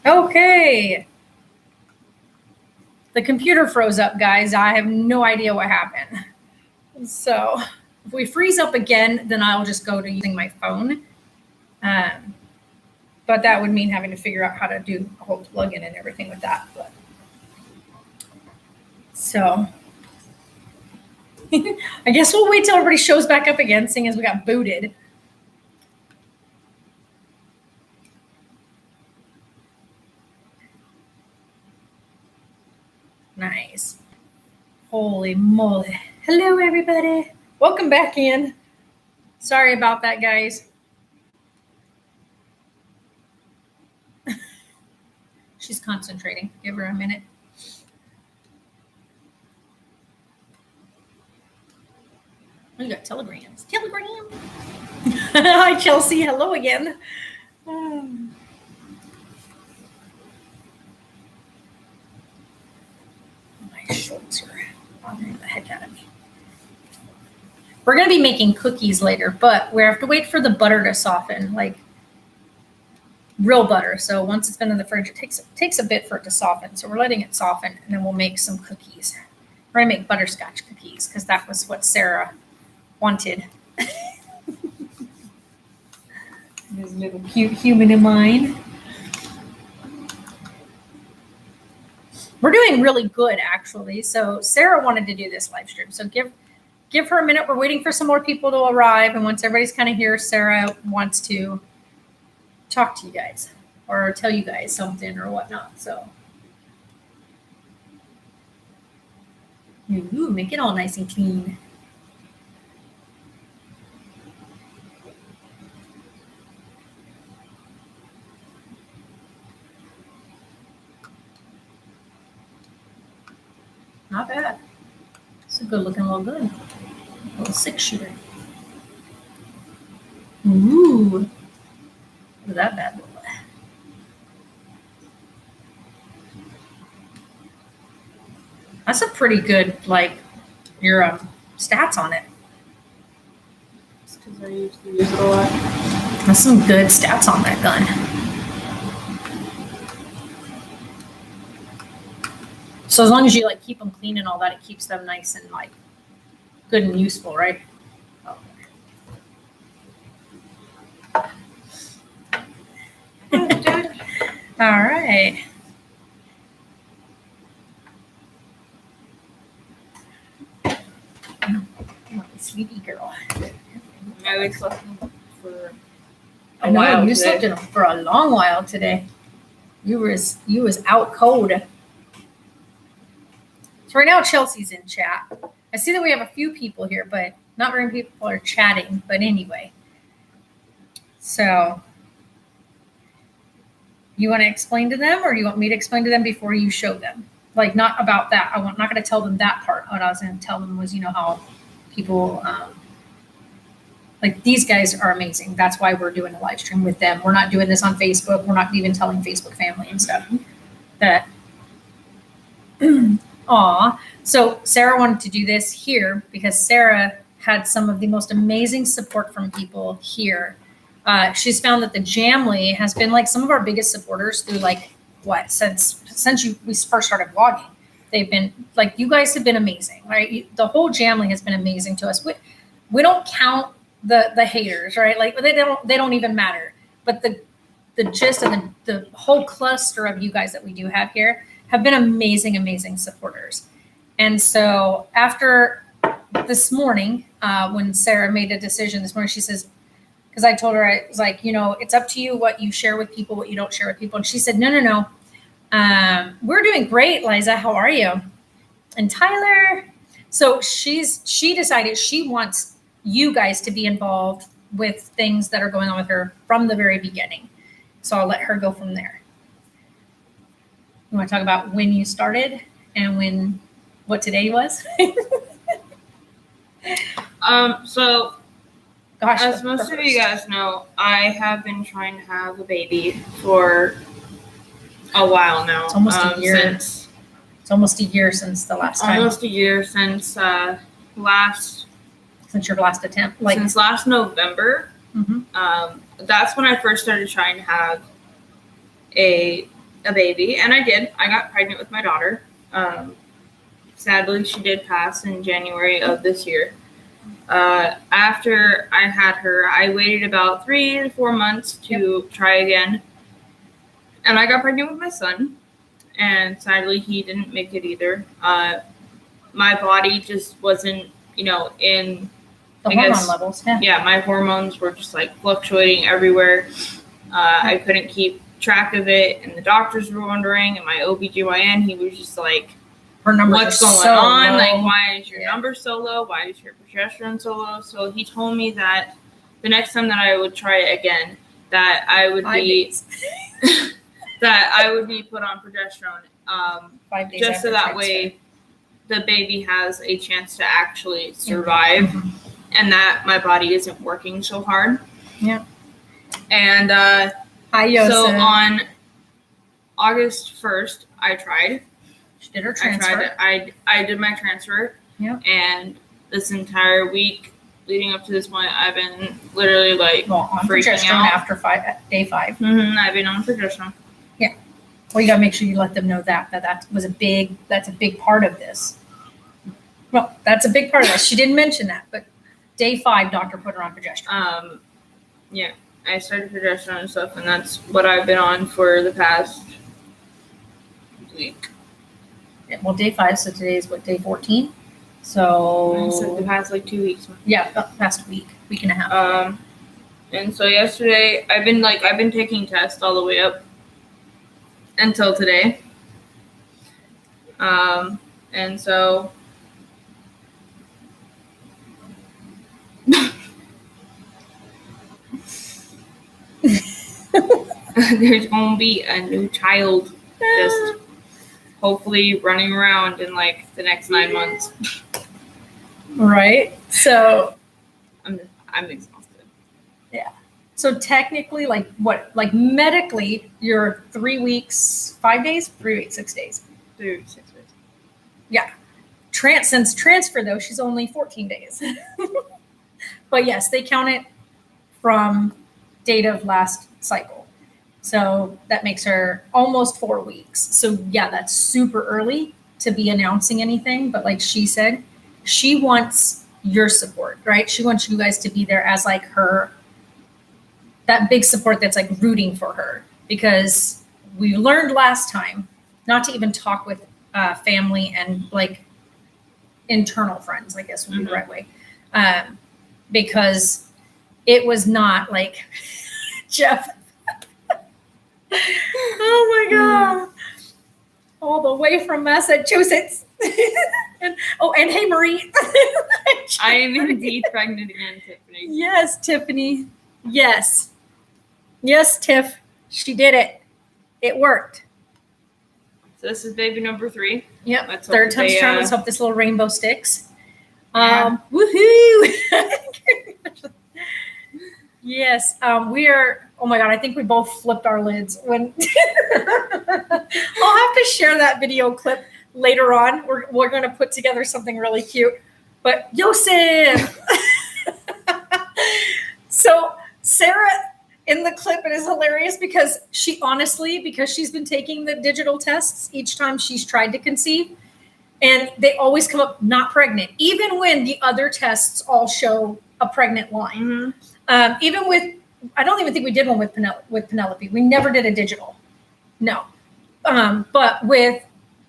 Okay. The computer froze up, guys. I have no idea what happened. So if we freeze up again, then I'll just go to using my phone. But that would mean having to figure out how to do a whole plugin and everything with that. But so I guess we'll wait till everybody shows back up again, seeing as we got booted. Nice. Holy moly. Hello, everybody. Welcome back in. Sorry about that, guys. She's concentrating. Give her a minute. Oh, you got telegrams. Telegram. Hi, Chelsea. Hello again. My shorts are bothering the heck out of me. We're going to be making cookies later, but we have to wait for the butter to soften, like real butter. So once it's been in the fridge, it takes a bit for it to soften. So we're letting it soften, and then we'll make some cookies. We're going to make butterscotch cookies because that was what Sarah wanted. This little cute human of mine. We're doing really good, actually. So Sarah wanted to do this live stream. So give her a minute. We're waiting for some more people to arrive. And once everybody's kind of here, Sarah wants to talk to you guys or tell you guys something or whatnot. So ooh, make it all nice and clean. Not bad. It's a good looking little gun. A little 6-shooter. Ooh. Look at that bad boy. That's a pretty good, like, your stats on it. It's because I used to use it a lot. That's some good stats on that gun. So as long as you like keep them clean and all that, it keeps them nice and like good and useful, right? Okay. All right. Sweetie girl. I like slept for I know you slept in for a long while today. You was out cold. So right now Chelsea's in chat. I see that we have a few people here, but not very many people are chatting. But anyway, so you want to explain to them, or do you want me to explain to them before you show them? Like not about that. I'm not going to tell them that part. What I was going to tell them was, you know, how people like these guys are amazing. That's why we're doing a live stream with them. We're not doing this on Facebook. We're not even telling Facebook family and stuff. That aw. So Sarah wanted to do this here because Sarah had some of the most amazing support from people here. She's found that the Jamly has been like some of our biggest supporters through like what since we first started vlogging. They've been like, you guys have been amazing, right? The whole Jamly has been amazing to us. We don't count the haters, right? Like they don't even matter. But the gist and the whole cluster of you guys that we do have here have been amazing supporters. And so after this morning, when Sarah made a decision this morning, she says, because I told her, I was like, you know, it's up to you what you share with people, what you don't share with people. And she said, no. We're doing great, Liza. How are you? And Tyler. So she decided she wants you guys to be involved with things that are going on with her from the very beginning. So I'll let her go from there. You want to talk about when you started and what today was? So gosh, as most of you guys know, I have been trying to have a baby for a while now. It's almost a year. It's almost a year since the last time. Almost a year since since your last attempt, like since last November. Mm-hmm. That's when I first started trying to have a a baby, and I did. I got pregnant with my daughter. Sadly, she did pass in January of this year. After I had her, I waited about 3 to 4 months to try again, and I got pregnant with my son, and sadly, he didn't make it either. My body just wasn't, in The hormone levels. Yeah, my hormones were just like fluctuating everywhere. I couldn't keep track of it, and the doctors were wondering, and my OBGYN, he was just like, her numbers what's are going so on? low. Like, why is your number so low? Why is your progesterone so low? So he told me that the next time that I would try it again, that I would that I would be put on progesterone, 5 days just so that transfer. way the baby has a chance to actually survive, and that my body isn't working so hard. Yeah. And Hi, so on August 1st, I tried. She did her transfer. I did my transfer. Yeah. And this entire week leading up to this point, I've been literally like on freaking progesterone out. after day 5. I've been on progesterone. Yeah. Well, you gotta make sure you let them know that was that's a big part of this. Well, that's a big part of this. She didn't mention that, but day 5, doctor put her on progesterone. Yeah, I started progesterone and stuff, and that's what I've been on for the past week. Yeah, well, day 5, so today is day 14? So the past 2 weeks. Yeah, the past week and a half. And so yesterday, I've been taking tests all the way up until today. And so there's gonna be a new child just hopefully running around in the next 9 months. Right. So I'm exhausted. Yeah. So technically, medically, you're 3 weeks, 5 days, 3 weeks, 6 days. 3 weeks, 6 days. Yeah. Since transfer though, she's only 14 days. But yes, they count it from date of last cycle. So that makes her almost 4 weeks. So yeah, that's super early to be announcing anything. But like she said, she wants your support, right? She wants you guys to be there as her, that big support that's rooting for her. Because we learned last time not to even talk with family and internal friends, I guess would be the right way. Because it was not Jeff. Oh my God. All the way from Massachusetts. and hey, Marie. I am indeed pregnant again, Tiffany. Yes, Tiffany. Yes. Yes, Tiff. She did it. It worked. So this is baby number 3. Yep. Let's Third time's charm. Let's hope this little rainbow sticks. Yeah. Woohoo! Yes. We are. Oh my God. I think we both flipped our lids when I'll have to share that video clip later on. We're going to put together something really cute. But Joseph. So Sarah in the clip, it is hilarious because she's been taking the digital tests each time she's tried to conceive, and they always come up not pregnant, even when the other tests all show a pregnant line. Even with, I don't even think we did one with Penelope. We never did a digital. No. But with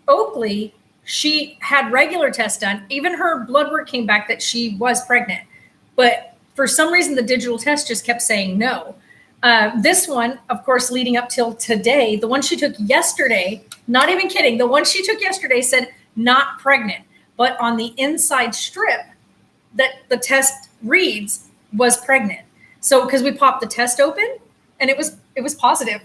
Oakley, she had regular tests done. Even her blood work came back that she was pregnant. But for some reason, the digital test just kept saying no. This one, of course, leading up till today, the one she took yesterday, not even kidding, the one she took yesterday said not pregnant. But on the inside strip that the test reads was pregnant. So because we popped the test open and it was positive.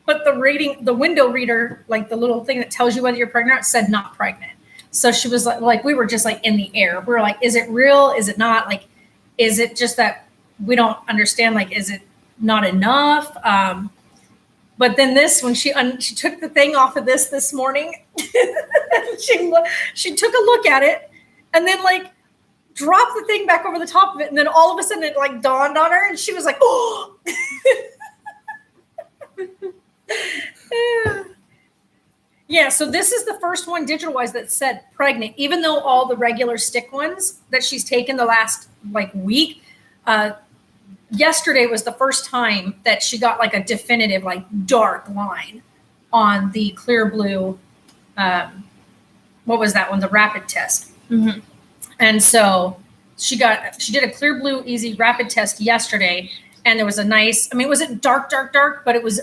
But the window reader, the little thing that tells you whether you're pregnant or not, said not pregnant. So she was we were just in the air. We were is it real? Is it not? Is it just that we don't understand? Is it not enough? But then when she took the thing off of this morning, she took a look at it and then dropped the thing back over the top of it. And then all of a sudden it dawned on her and she was like, oh. Yeah, so this is the first one digital-wise that said pregnant, even though all the regular stick ones that she's taken the last like week, yesterday was the first time that she got like a definitive like dark line on the clear blue, what was that one? The rapid test. Mm-hmm. And so she did a clear blue easy rapid test yesterday, and there was a nice, I mean, it wasn't dark, but it was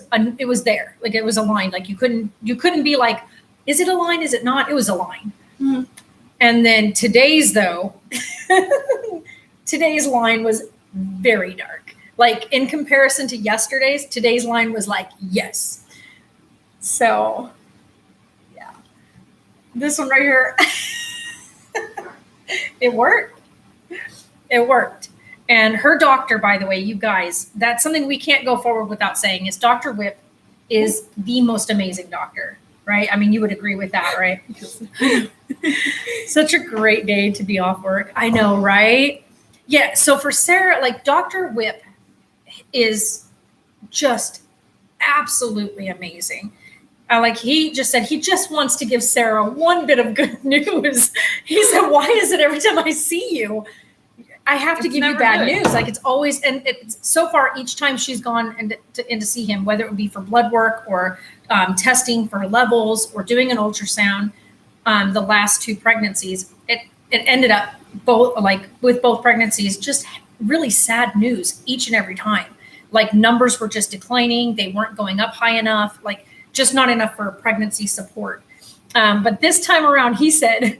there. Like it was a line. Like you couldn't be like, is it a line? Is it not? It was a line. Mm-hmm. And then today's line was very dark. Like in comparison to yesterday's, today's line was like, yes. So yeah, this one right here, it worked. And her doctor, by the way, you guys, that's something we can't go forward without saying is Dr. Whip is the most amazing doctor, right? I mean, you would agree with that, right? Such a great day to be off work. I know, right? Yeah. So for Sarah, like Dr. Whip is just absolutely amazing. Like he just said, he just wants to give Sarah one bit of good news. He said, why is it every time I see you, I have to give you bad news? Like it's always, and it's so far each time she's gone in to see him, whether it would be for blood work or testing for levels or doing an ultrasound, the last 2 pregnancies, it ended up with both pregnancies, just really sad news each and every time. Like numbers were just declining. They weren't going up high enough, like just not enough for pregnancy support. But this time around, he said,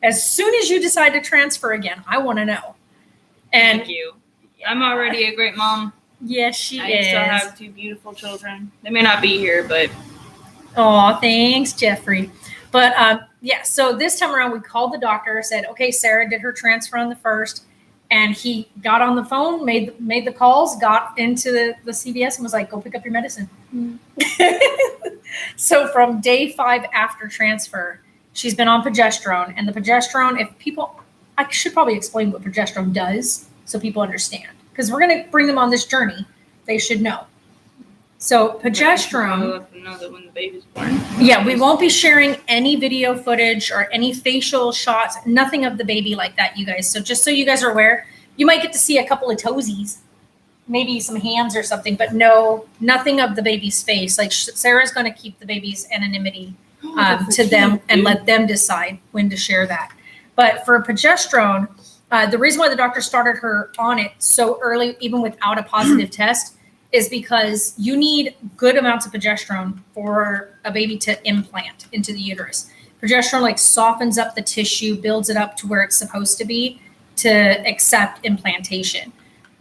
as soon as you decide to transfer again, I want to know. And thank you. Yeah. I'm already a great mom. Yes, she is. I still have 2 beautiful children. They may not be here, but. Oh, thanks, Jeffrey. But yeah, so this time around, we called the doctor, said, okay, Sarah did her transfer on the 1st. And he got on the phone, made the calls, got into the CVS and was like, go pick up your medicine. Mm-hmm. So from day 5 after transfer, she's been on progesterone. And the progesterone, I should probably explain what progesterone does so people understand. Because we're going to bring them on this journey. They should know. So progesterone. Let them know that when the baby's born. Yeah, we won't be sharing any video footage or any facial shots, nothing of the baby like that, you guys. So just so you guys are aware, you might get to see a couple of toesies, maybe some hands or something, but nothing of the baby's face. Like Sarah's going to keep the baby's anonymity to them and let them decide when to share that. But for progesterone, the reason why the doctor started her on it so early, even without a positive test, is because you need good amounts of progesterone for a baby to implant into the uterus. Progesterone like softens up the tissue, builds it up to where it's supposed to be to accept implantation.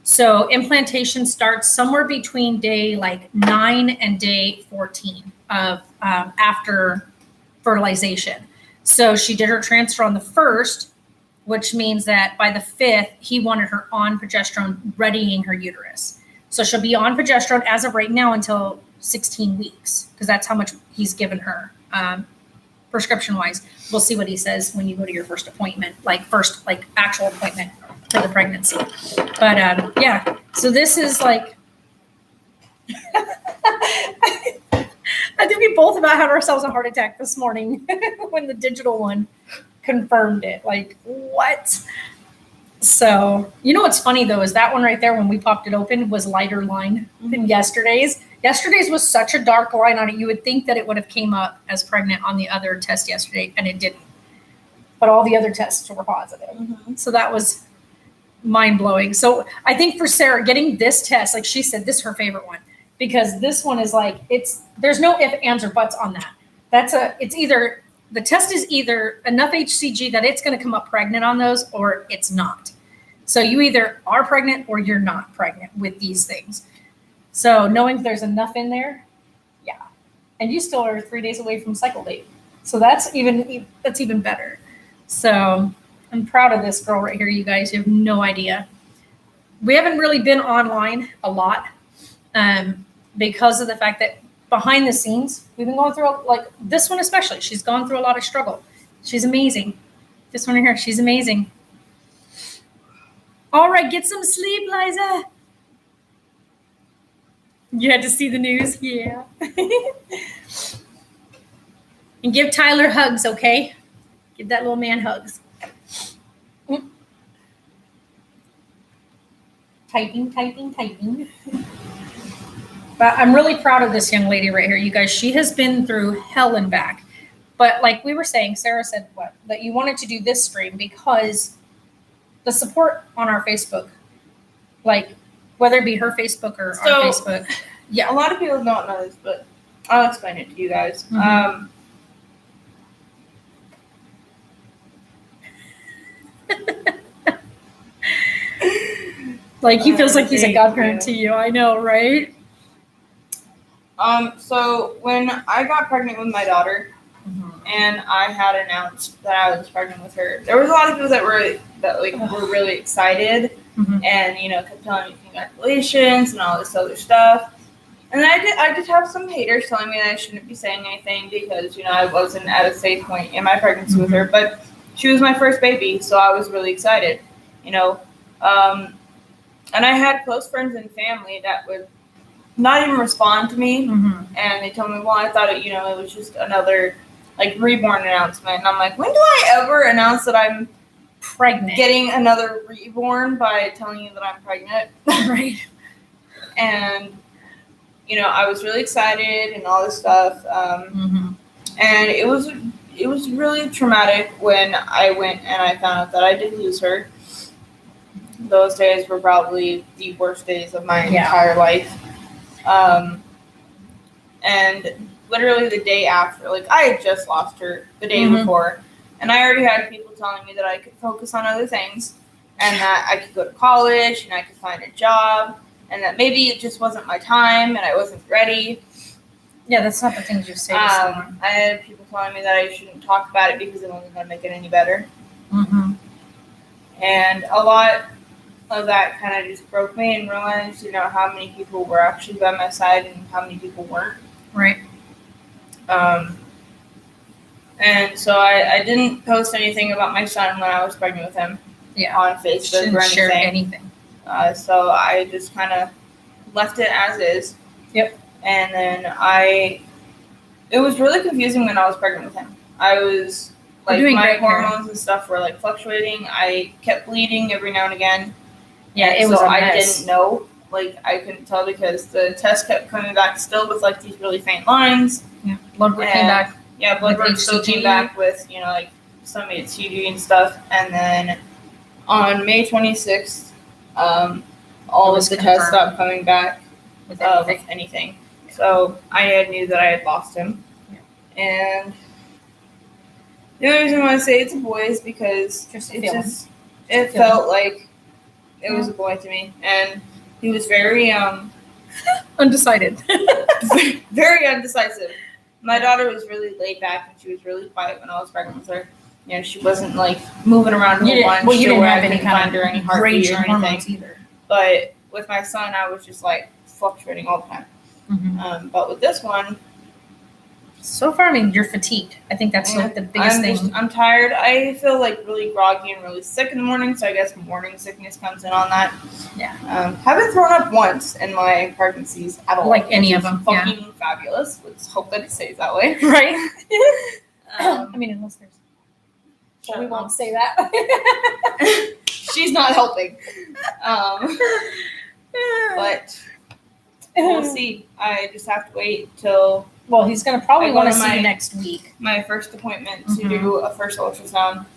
So implantation starts somewhere between day like 9 and day 14 of after fertilization. So she did her transfer on the 1st, which means that by the 5th, he wanted her on progesterone, readying her uterus. So she'll be on progesterone as of right now until 16 weeks, because that's how much he's given her prescription-wise. We'll see what he says when you go to your first appointment, first actual appointment for the pregnancy. But yeah, so this is like, I think we both about had ourselves a heart attack this morning when the digital one confirmed it. Like, what? So, you know what's funny though is that one right there, when we popped it open, was lighter line than yesterday's. Yesterday's was such a dark line on it. You would think that it would have came up as pregnant on the other test yesterday, and it didn't. But all the other tests were positive. Mm-hmm. So that was mind-blowing. So I think for Sarah, getting this test, like she said, this is her favorite one, because this one is like, there's no ifs, ands, or buts on that. The test is either enough HCG that it's going to come up pregnant on those, or it's not. So you either are pregnant or you're not pregnant with these things. So knowing there's enough in there, yeah. And you still are 3 days away from cycle date. So that's even better. So I'm proud of this girl right here, you guys. You have no idea. We haven't really been online a lot because of the fact that behind the scenes, we've been going through, like this one especially, she's gone through a lot of struggle. She's amazing. This one here, she's amazing. All right, get some sleep, Liza. You had to see the news? Yeah. And give Tyler hugs, okay? Give that little man hugs. Typing. But I'm really proud of this young lady right here, you guys. She has been through hell and back. But like we were saying, Sarah said what? That you wanted to do this stream because the support on our Facebook, like whether it be her Facebook or our Facebook. Yeah, a lot of people don't know this, but I'll explain it to you guys. Mm-hmm. Like he feels like he's a godparent to you. I know, right? So when I got pregnant with my daughter, and I had announced that I was pregnant with her, there was a lot of people that were really excited, and kept telling me congratulations and all this other stuff. And I did have some haters telling me that I shouldn't be saying anything because I wasn't at a safe point in my pregnancy with her, but she was my first baby, so I was really excited, and I had close friends and family that would not even respond to me, and they told me, well, I thought it was just another reborn announcement. And I'm like, when do I ever announce that I'm pregnant? Getting another reborn by telling you that I'm pregnant. Right. And, I was really excited and all this stuff. And it was really traumatic when I went and I found out that I did lose her. Those days were probably the worst days of my entire life. And literally the day after, I had just lost her the day before, and I already had people telling me that I could focus on other things, and that I could go to college, and I could find a job, and that maybe it just wasn't my time, and I wasn't ready. Yeah, that's not the things you say to someone. I had people telling me that I shouldn't talk about it because it wasn't going to make it any better. And a lot of that kind of just broke me and realized, how many people were actually by my side and how many people weren't. Right. And so I didn't post anything about my son when I was pregnant with him on Facebook or anything. Share anything. So I just kind of left it as is. Yep. And then it was really confusing when I was pregnant with him. I was my hormones and stuff were fluctuating. I kept bleeding every now and again. Yeah, it was a mess. I didn't know. I couldn't tell because the test kept coming back still with these really faint lines. Yeah, blood work came back. Yeah, blood work still came back with some HCG and stuff. And then on May 26th, all of the tests stopped coming back with anything. So I knew that I had lost him. Yeah. And the only reason why I say it's a boy is because it felt like it was a boy to me, and he was very undecided. Very undecisive. My daughter was really laid back, and she was really quiet when I was pregnant with her. She wasn't moving around a bunch. Well, you didn't have any kind of heartbeat or anything either. But with my son, I was just fluctuating all the time. But with this one, so far, you're fatigued. I think that's the biggest thing. I'm tired. I feel really groggy and really sick in the morning, so I guess morning sickness comes in on that. Yeah. Haven't thrown up once in my pregnancies at all. Any of them. Fucking fabulous. Let's hope that it stays that way. Right. Unless there's. Well, we won't say that. She's not helping. But we'll see. I just have to wait till. Well, he's going to probably want to see you next week. My first appointment to do a first ultrasound.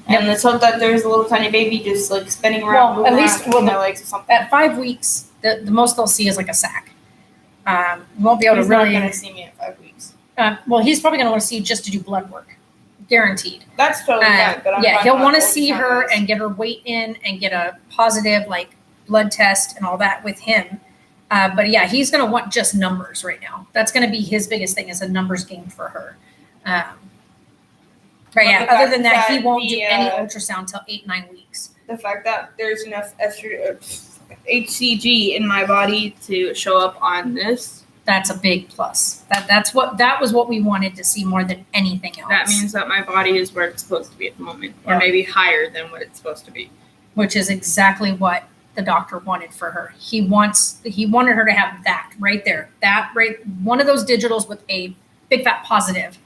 And let's hope that there's a little tiny baby just spinning around. Well, at least my legs or something. At 5 weeks, the most they'll see is a sack. You won't be able he's to really. He's not going to see me at 5 weeks. Well, he's probably going to want to see you just to do blood work. Guaranteed. That's totally fine. But he'll want to see her and get her weight in and get a positive blood test and all that with him. But he's going to want just numbers right now. That's going to be his biggest thing is a numbers game for her. Other than that, he won't do any ultrasound till 8-9 weeks. The fact that there's enough HCG in my body to show up on this. That's a big plus. That was what we wanted to see more than anything else. That means that my body is where it's supposed to be at the moment, or maybe higher than what it's supposed to be. Which is exactly what the doctor wanted for her. He wanted her to have that right there. That right, one of those digitals with a big fat positive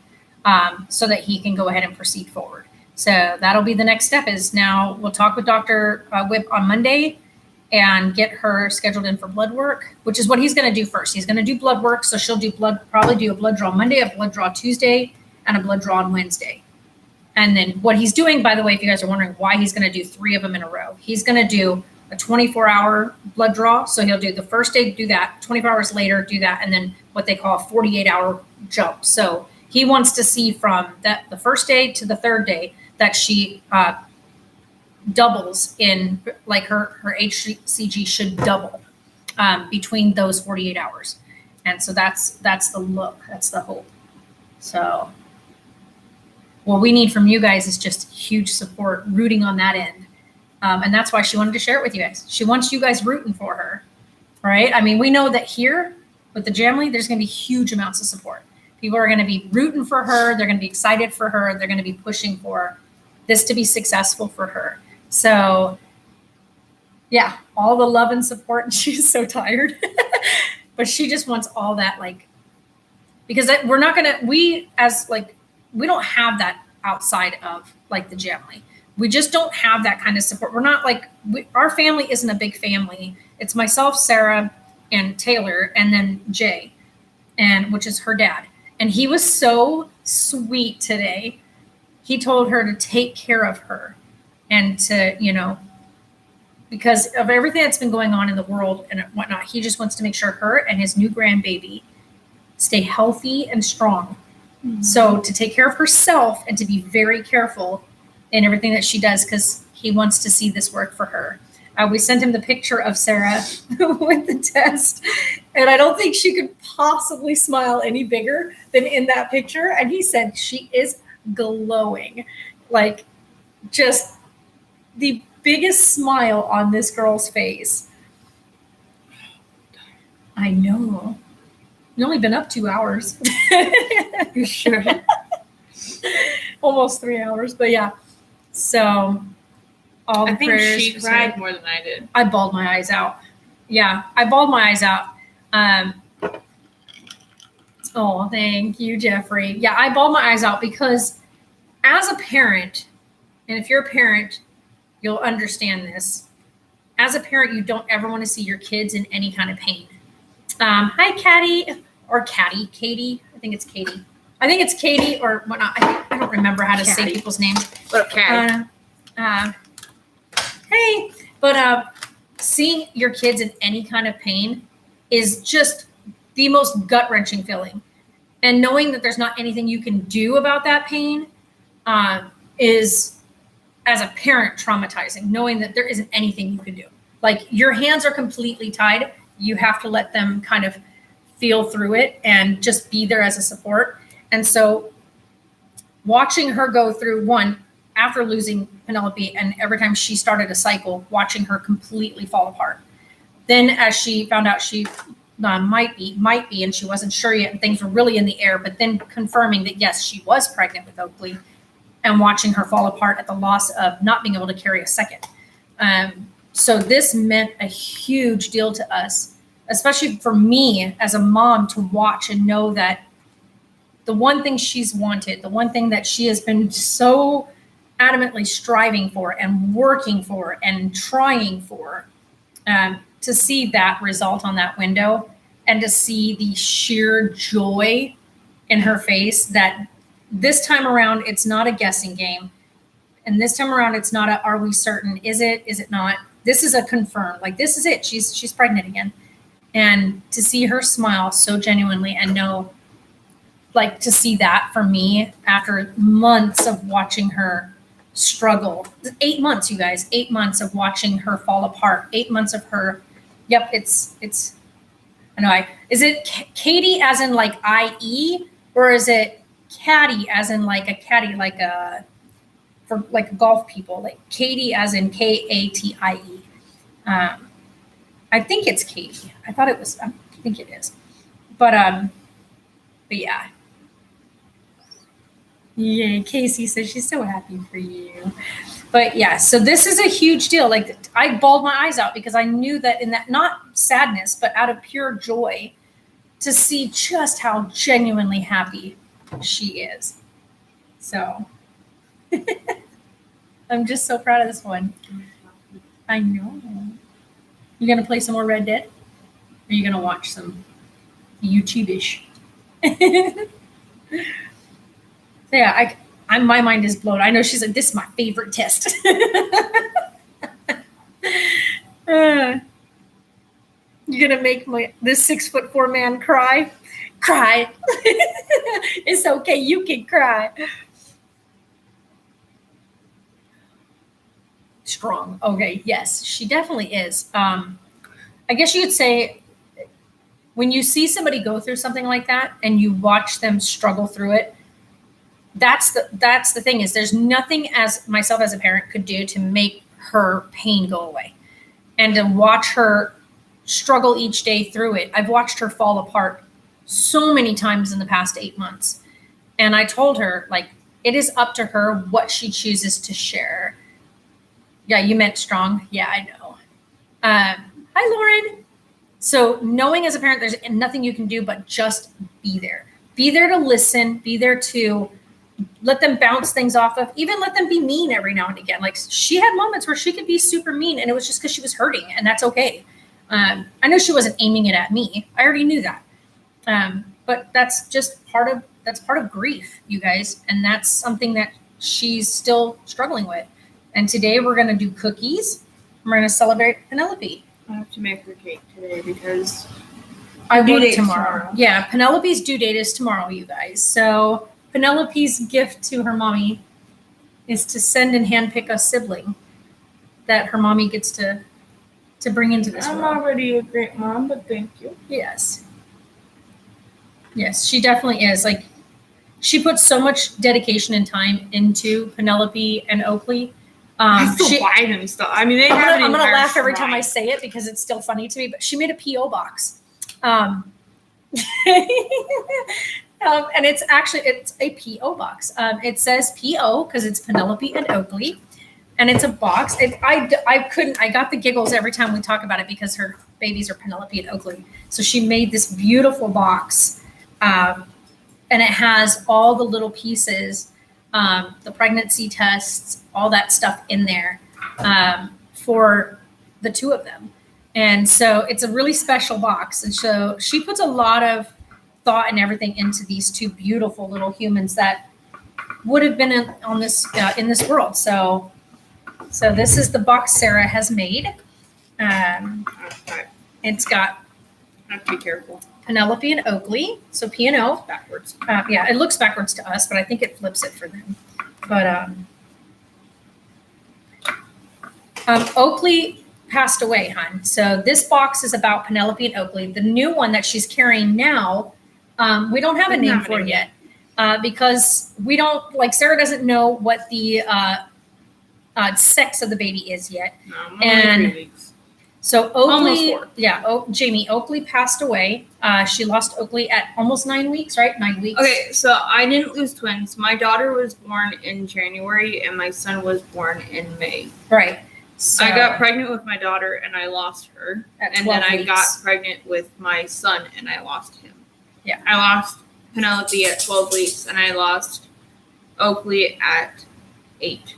so that he can go ahead and proceed forward. So that'll be the next step. Is now we'll talk with Dr. Whip on Monday and get her scheduled in for blood work, which is what he's going to do first. He's going to do blood work. So she'll probably do a blood draw Monday, a blood draw Tuesday, and a blood draw on Wednesday. And then what he's doing, by the way, if you guys are wondering why he's going to do 3 of them in a row, he's going to do a 24-hour blood draw. So he'll do the first day, do that, 24 hours later, do that, and then what they call a 48-hour jump. So he wants to see from the first day to the third day that she doubles in, like her HCG should double between those 48 hours. And so that's the look, that's the hope. So what we need from you guys is just huge support, rooting on that end. And that's why she wanted to share it with you guys. She wants you guys rooting for her, right? I mean, we know that here with the Jamily, there's going to be huge amounts of support. People are going to be rooting for her. They're going to be excited for her. They're going to be pushing for this to be successful for her. So yeah, all the love and support. And she's so tired, but she just wants all that, like, because we're not going to, we don't have that outside of like the Jamily. We just don't have that kind of support. We're not like, our family isn't a big family. It's myself, Sarah, and Taylor, and then Jay, which is her dad. And he was so sweet today. He told her to take care of her and to, because of everything that's been going on in the world and whatnot, he just wants to make sure her and his new grandbaby stay healthy and strong. Mm-hmm. So to take care of herself and to be very careful in everything that she does, because he wants to see this work for her. We sent him the picture of Sarah with the test, and I don't think she could possibly smile any bigger than in that picture. And he said she is glowing, like just the biggest smile on this girl's face. I know. You've only been up 2 hours. You sure? Almost 3 hours, but yeah. So all the I think prayers. she cried more than I did. I bawled my eyes out. Yeah, I bawled my eyes out. Oh, thank you, Jeffrey. Yeah, I bawled my eyes out because as a parent, and if you're a parent, you'll understand this. As a parent, you don't ever want to see your kids in any kind of pain. Hi, Katie, or Katie. I think it's Katie. I think it's Katie or whatnot. I don't remember how to say people's names. What up, Katie? Hey, but seeing your kids in any kind of pain is just the most gut-wrenching feeling. And knowing that there's not anything you can do about that pain is, as a parent, traumatizing. Knowing that there isn't anything you can do. Like, your hands are completely tied. You have to let them kind of feel through it and just be there as a support. And so watching her go through after losing Penelope, and every time she started a cycle, watching her completely fall apart. Then as she found out she might be, and she wasn't sure yet, and things were really in the air, but then confirming that, yes, she was pregnant with Oakley, and watching her fall apart at the loss of not being able to carry a second. So this meant a huge deal to us, especially for me as a mom, to watch and know that the one thing she's wanted, the one thing that she has been so adamantly striving for and working for and trying for, to see that result on that window and to see the sheer joy in her face, that this time around, it's not a guessing game. And this time around, it's not are we certain? Is it not? This is a confirmed, like, this is it. She's pregnant again. And to see her smile so genuinely and know, like, to see that for me after months of watching her struggle, 8 months, you guys, 8 months of watching her fall apart, 8 months of her. Yep. It's, I know. Is it Katie as in like IE, or is it caddy as in like a caddy, like for like golf people, like Katie as in KATIE? I think it's Katie. I thought it was, I think it is, but yeah. Yay, Casey says she's so happy for you. But yeah, so this is a huge deal. Like, I bawled my eyes out because I knew that in that, not sadness, but out of pure joy, to see just how genuinely happy she is. So I'm just so proud of this one. I know. You gonna play some more Red Dead? Or are you gonna watch some YouTube-ish? So yeah, my mind is blown. I know she's like, this is my favorite test. You're gonna make this 6'4" man cry? Cry. It's okay, you can cry. Strong. Okay, yes, she definitely is. I guess you could say when you see somebody go through something like that and you watch them struggle through it, that's the thing is there's nothing as myself as a parent could do to make her pain go away. And to watch her struggle each day through it. I've watched her fall apart so many times in the past 8 months. And I told her, like, it is up to her what she chooses to share. Yeah, you meant strong. Yeah, I know. Hi, Lauren. So knowing as a parent, there's nothing you can do but just be there. Be there to listen. Be there to let them bounce things off of. Even let them be mean every now and again. Like she had moments where she could be super mean, and it was just because she was hurting, and that's okay. I know she wasn't aiming it at me. I already knew that. But that's just part of grief, you guys, and that's something that she's still struggling with. And today we're going to do cookies. We're going to celebrate Penelope. I have to make her cake today because I due work date's tomorrow. Yeah, Penelope's due date is tomorrow, you guys. So Penelope's gift to her mommy is to send and handpick a sibling that her mommy gets to bring into this I'm world. already a great mom, but thank you. Yes. Yes, she definitely is. Like, she puts so much dedication and time into Penelope and Oakley. I still buy them stuff. I mean, I'm gonna laugh every time I say it because it's still funny to me. But she made a PO box, and it's a PO box. It says PO because it's Penelope and Oakley, and it's a box. I got the giggles every time we talk about it because her babies are Penelope and Oakley. So she made this beautiful box, and it has all the little pieces. The pregnancy tests, all that stuff in there for the two of them. And so it's a really special box. And so she puts a lot of thought and everything into these two beautiful little humans that would have been in this world. So this is the box Sarah has made. It's got I have to be careful. Penelope and Oakley. So P&O. Backwards. Yeah, it looks backwards to us, but I think it flips it for them. But Oakley passed away, hon. So this box is about Penelope and Oakley. The new one that she's carrying now, we don't have a name for it yet because we don't, like Sarah doesn't know what the sex of the baby is yet. No, I'm only 3 weeks. So Almost Oakley, 4. yeah, Jamie, Oakley passed away. She lost Oakley at almost 9 weeks, right? 9 weeks. Okay, so I didn't lose twins. My daughter was born in January and my son was born in May. Right. So I got pregnant with my daughter and I lost her. At And 12 then I weeks. got pregnant with my son and I lost him. Yeah. I lost Penelope at 12 weeks and I lost Oakley at 8.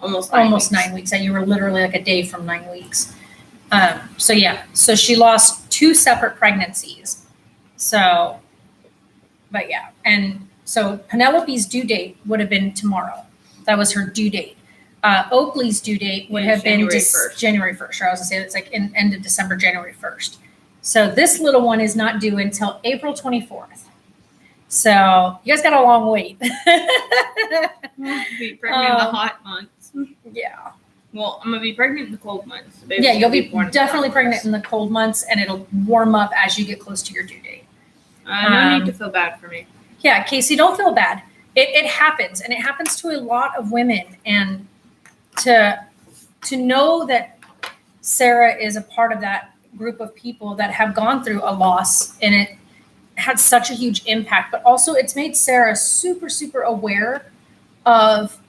Almost 9 weeks. 9 weeks. And you were literally like a day from 9 weeks. So yeah, so she lost 2 separate pregnancies. So, but yeah. And so Penelope's due date would have been tomorrow. That was her due date. Oakley's due date would have been January 1st. Or I was gonna say it's like in end of December, January 1st. So this little one is not due until April 24th. So you guys got a long wait. Be pregnant in the hot months. Yeah. Well, I'm gonna be pregnant in the cold months. The Yeah, you'll be born in the definitely hot pregnant months. in the cold months, and it'll warm up as you get close to your due date. No need to feel bad for me. Yeah, Casey, don't feel bad. It happens, and it happens to a lot of women. And to know that Sarah is a part of that group of people that have gone through a loss, and it had such a huge impact. But also, it's made Sarah super, super aware of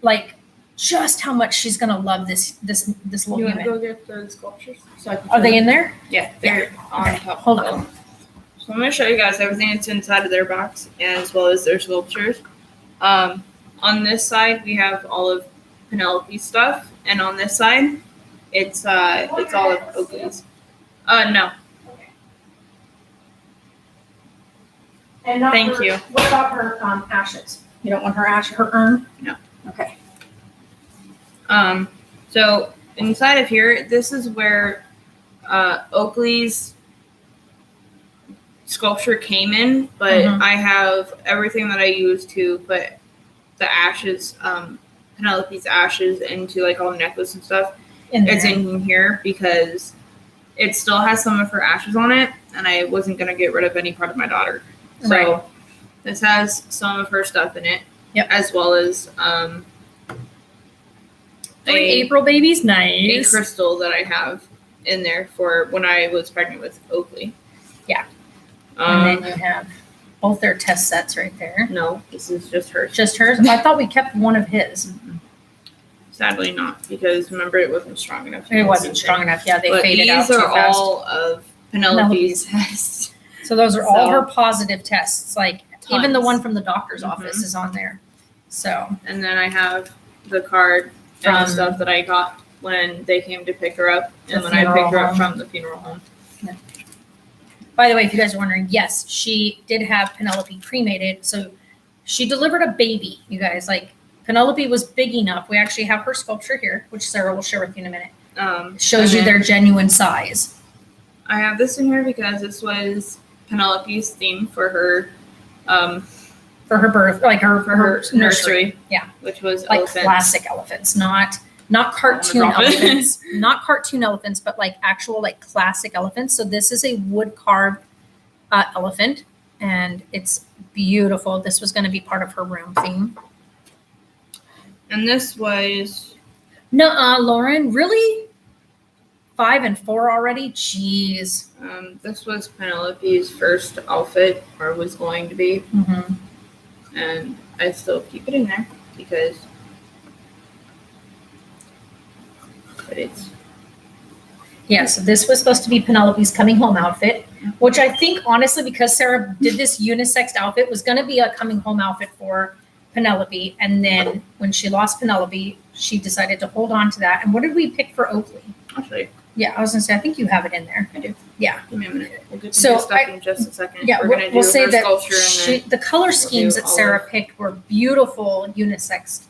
like just how much she's gonna love this little You want to human. go get the sculptures? So I can Are they in there? Yeah, they're on Okay, top. hold on. So I'm gonna show you guys everything that's inside of their box, as well as their sculptures. On this side, we have all of Penelope's stuff, and on this side, it's all of Oakley's. No. And not Thank her- you. What about her ashes? You don't want her urn? No. Okay. So inside of here, this is where Oakley's sculpture came in, but Mhm. I have everything that I use to put the ashes, Penelope's ashes into like all the necklace and stuff. It's in here because it still has some of her ashes on it, and I wasn't gonna get rid of any part of my daughter. So Right. this has some of her stuff in it, Yep. as well as Three April babies, a nice. crystal that I have in there for when I was pregnant with Oakley. Yeah. And then you have both their test sets right there. No, this is just hers. Just hers? I thought we kept one of his. Sadly not, because remember it wasn't strong enough. It wasn't strong enough. Yeah, they But faded out these too are fast. all of Penelope's tests. So those are all So- her positive tests. Like even the Tons. one from the doctor's Mhm. office is on there. So And then I have the card and the From- stuff that I got when they came to pick her up, The and when I funeral picked her up home. from the funeral home. by the way, if you guys are wondering, yes, she did have Penelope cremated. So she delivered a baby, you guys. Like Penelope was big enough. We actually have her sculpture here, which Sarah will share with you in a minute. Shows and you then their genuine size. I have this in here because this was Penelope's theme for her For her birth, like her nursery. Yeah. Which was Like elephants. classic elephants, not cartoon drop it. elephants, not cartoon elephants, but like actual like classic elephants. So this is a wood carved elephant, and it's beautiful. This was going to be part of her room theme. And this was No, Lauren, really? 5 and 4 already? Jeez. this was Penelope's first outfit, or was going to be, Mm-hmm. and I still keep it in there because. But it's Yeah, so this was supposed to be Penelope's coming home outfit, which I think honestly, because Sarah did this unisex outfit, was going to be a coming home outfit for Penelope. And then when she lost Penelope, she decided to hold on to that. And what did we pick for Oakley? actually. Yeah, I was going to say, I think you have it in there. I do. Yeah. Give me a minute. We'll get to So this stuff I- in just a second. Yeah, We're gonna we'll do say her that sculpture and then the color schemes do that all Sarah of- picked were beautiful unisex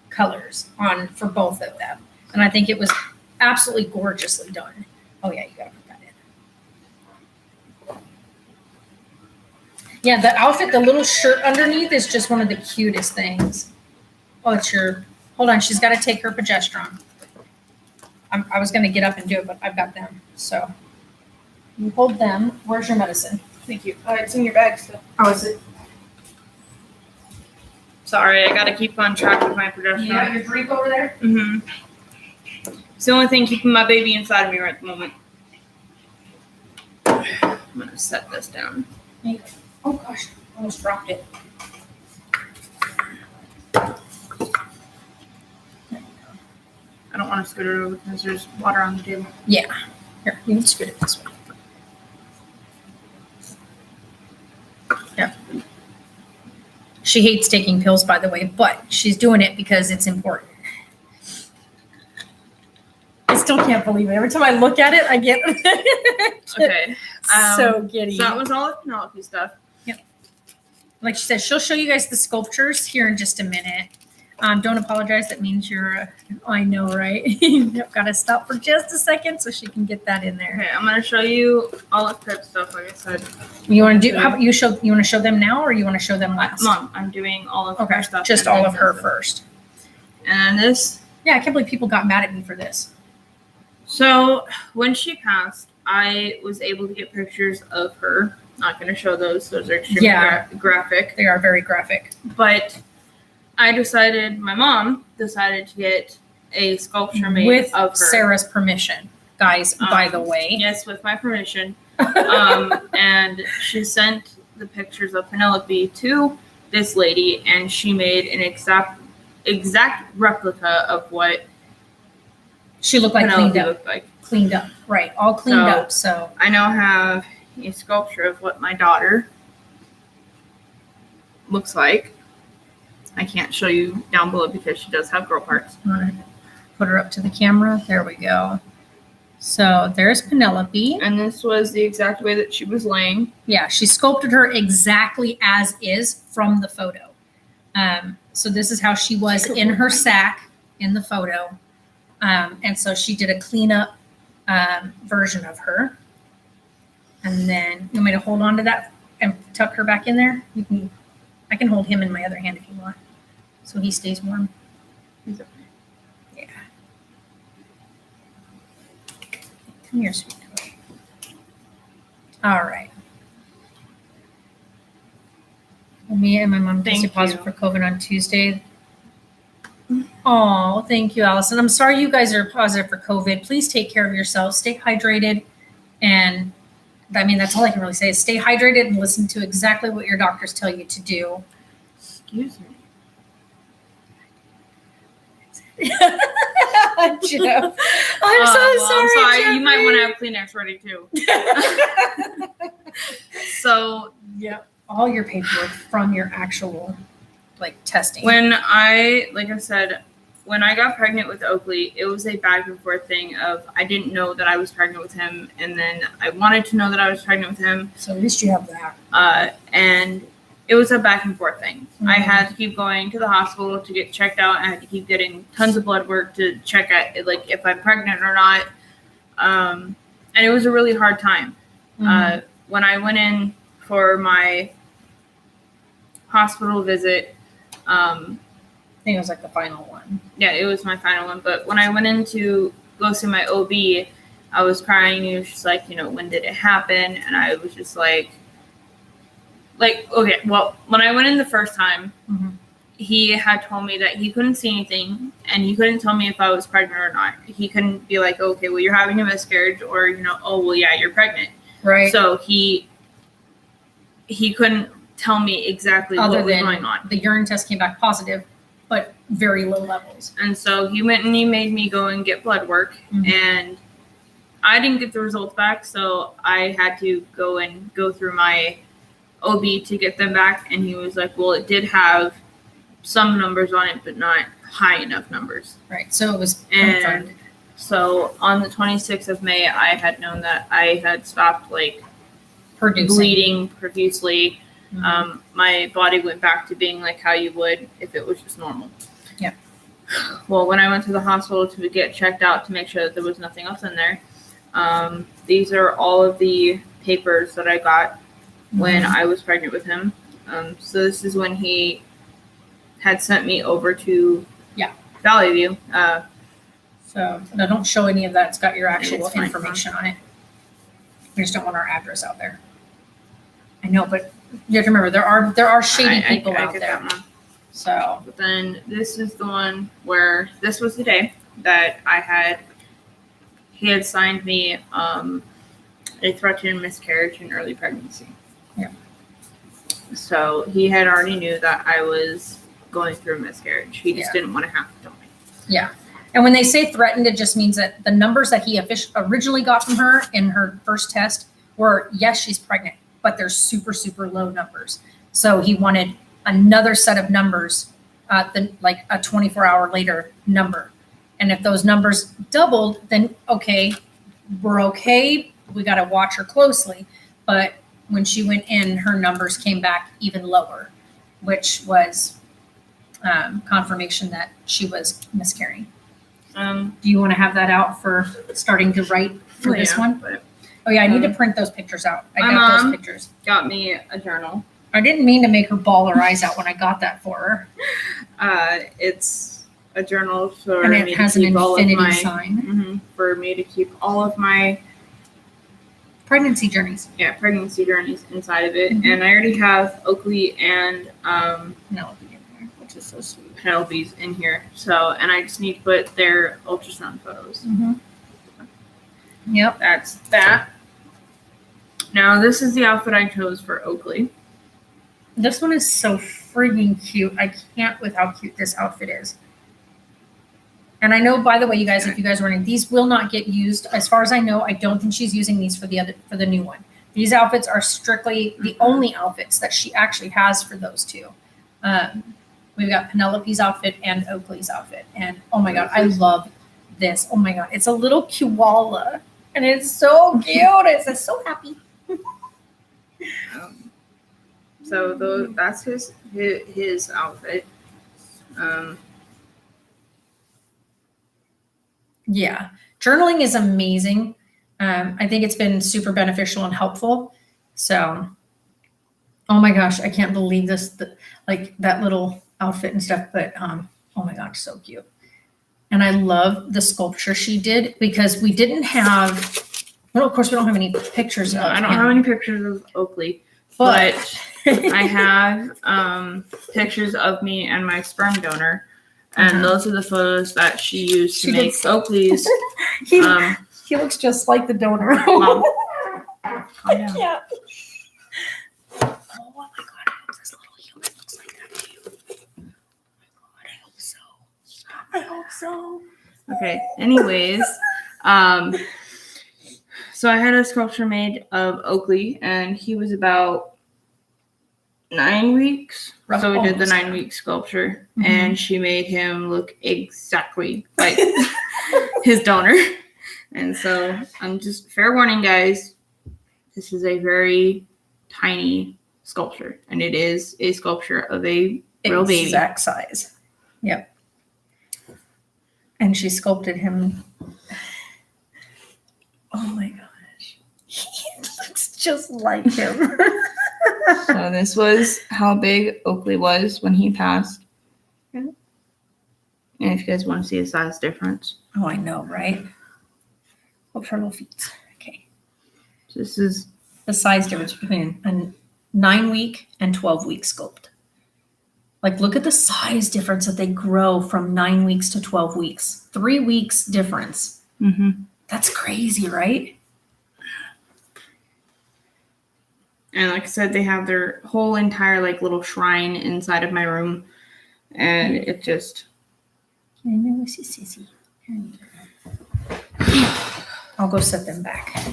colors on for both of them. And I think it was absolutely gorgeously done. Oh yeah, you gotta put that in. Yeah, the outfit, the little shirt underneath is just one of the cutest things. Oh, it's your, hold on, she's gotta take her progesterone. I was gonna get up and do it, but I've got them, so. You hold them, where's your medicine? Thank you. It's in your bag still. Oh, is it? Sorry, I gotta keep on track with my progesterone. You got your drink over there? Mm-hmm. It's the only thing keeping my baby inside of me right at the moment. I'm gonna set this down. Oh gosh, I almost dropped it. I don't want to scoot it over because there's water on the table. Yeah. Here, you can scoot it this way. Yeah. She hates taking pills, by the way, but she's doing it because it's important. I still can't believe it. Every time I look at it, I get Okay. so giddy. So that was all of Penelope stuff. Like she said, she'll show you guys the sculptures here in just a minute. Don't apologize. That means you're, I know, right? You've got to stop for just a second so she can get that in there. Okay, I'm gonna show you all of Pip's stuff, like I said. You want to do, how about you show, you want to show them now or you want to show them last? Mom, I'm doing all of Okay, her stuff. just and all then of her this. first. And this. Yeah, I can't believe people got mad at me for this. So when she passed, I was able to get pictures of her. Not gonna show those. Those are extremely Yeah. graphic. They are very graphic. But my mom decided to get a sculpture made With of her. Sarah's permission, guys, by the way. Yes, with my permission. And she sent the pictures of Penelope to this lady, and she made an exact replica of what She looked like Penelope cleaned up. looked like. Cleaned up, right. All cleaned So- up, so. I now have a sculpture of what my daughter looks like. I can't show you down below because she does have girl parts. All right. Put her up to the camera. There we go. So there's Penelope. And this was the exact way that she was laying. Yeah, she sculpted her exactly as is from the photo. So this is how she was in her sack in the photo. And so she did a cleanup version of her. And then you want me to hold on to that and tuck her back in there? I can hold him in my other hand if you want, so he stays warm. He's okay. Yeah. Come here, sweet toy. All right. Well, me and my mom tested Thank positive you. for COVID on Tuesday. Oh, thank you, Allison. I'm sorry you guys are positive for COVID. Please take care of yourselves. Stay hydrated. And I mean, that's all I can really say is stay hydrated and listen to exactly what your doctors tell you to do. Excuse me. Jeff, I'm so sorry. You might Jeffrey. want to have Kleenex ready too. So Yeah, all your paperwork from your actual testing. when I got pregnant with Oakley, it was a back and forth thing of I didn't know that I was pregnant with him, and then I wanted to know that I was pregnant with him. So at least you have that. And it was a back and forth thing. Mhm. I had to keep going to the hospital to get checked out. I had to keep getting tons of blood work to check at if I'm pregnant or not. And it was a really hard time. Mhm. When I went in for my hospital visit, I think it was the final one. yeah, it was my final one. But when I went in to go see my OB, I was crying. He was just like, when did it happen? And I was just okay, well, when I went in the first time, Mhm. he had told me that he couldn't see anything and he couldn't tell me if I was pregnant or not. He couldn't be like, okay, well, you're having a miscarriage, or, oh, well, yeah, you're pregnant. Right. So he couldn't tell me exactly Other what was than going on. the urine test came back positive, but very low levels. And so he went and he made me go and get blood work. Mhm. And I didn't get the results back, so I had to go through my OB to get them back. And he was like, well, it did have some numbers on it, but not high enough numbers. Right. So it was And confirmed. so on the 26th of May, I had known that I had stopped Producing. bleeding profusely. Mhm. My body went back to being like how you would if it was just normal. Yeah. Well, when I went to the hospital to get checked out to make sure that there was nothing else in there, these are all of the papers that I got when I was pregnant with him. So this is when he had sent me over to Valley View. So no, don't show any of that. It's got your actual It's fine, information on it. We just don't want our address out there. I know, but you have to remember there are shady people I out get there. that one. So But then this is the one where this was the day that he had signed me a threatened miscarriage and early pregnancy. Yeah. So he had already knew that I was going through a miscarriage. He just Yeah. didn't want to have to tell me. yeah. And when they say threatened, it just means that the numbers that he originally got from her in her first test were, yes, she's pregnant, but they're super, super low numbers. So he wanted another set of numbers, like a 24-hour later number. And if those numbers doubled, then okay, we're okay. We got to watch her closely. But when she went in, her numbers came back even lower, which was confirmation that she was miscarrying. Do you want to have that out for starting to write for this one? But Oh yeah, I need to print those pictures out. I My got mom- those pictures. got me a journal. I didn't mean to make her bawl her eyes out when I got that for her. It's a journal for And me it has to an keep all of infinity my sign. for me to keep all of my Pregnancy journeys. pregnancy journeys inside of it. Mhm. And I already have Oakley and No, which is so sweet. Penelope's in here. So, and I just need to put their ultrasound photos. Mm-hmm. Yep. That's that. Now, this is the outfit I chose for Oakley. This one is so frigging cute. I can't with how cute this outfit is. And I know, by the way, you guys, if you guys are wondering, these will not get used. As far as I know, I don't think she's using these for the new one. These outfits are strictly the only outfits that she actually has for those two. We've got Penelope's outfit and Oakley's outfit. And oh my God, I love this. Oh my God. It's a little koala and it's so cute. It's so happy. So that's his outfit. Yeah. Journaling is amazing. I think it's been super beneficial and helpful. So, oh my gosh, I can't believe this, like that little outfit and stuff, but oh my gosh, so cute. And I love the sculpture she did because we didn't have, well, of course we don't have any pictures of I don't him, have any pictures of Oakley, but I have pictures of me and my sperm donor. And those are the photos that she used to make Oakley's. he looks just like the donor. Mom. Yeah. Oh my God, I hope this little human looks like that too. Oh my God, I hope so. I hope so. Okay. Anyways, so I had a sculpture made of Oakley, and he was about 9 weeks. So we did the 9-week sculpture, and she made him look exactly like his donor. And so I'm just fair warning, guys. This is a very tiny sculpture, and it is a sculpture of a real baby. Exact size. Yep. And she sculpted him. Oh my gosh. He looks just like him. So this was how big Oakley was when he passed. Yeah. And if you guys want to see the size difference. Oh, I know, right? Hope her little feet. Okay. This is The size difference between a 9-week and 12-week sculpt. Like, look at the size difference that they grow from 9 weeks to 12 weeks. 3 weeks difference. That's crazy, right? And like I said, they have their whole entire like little shrine inside of my room. And it just... I'll go set them back.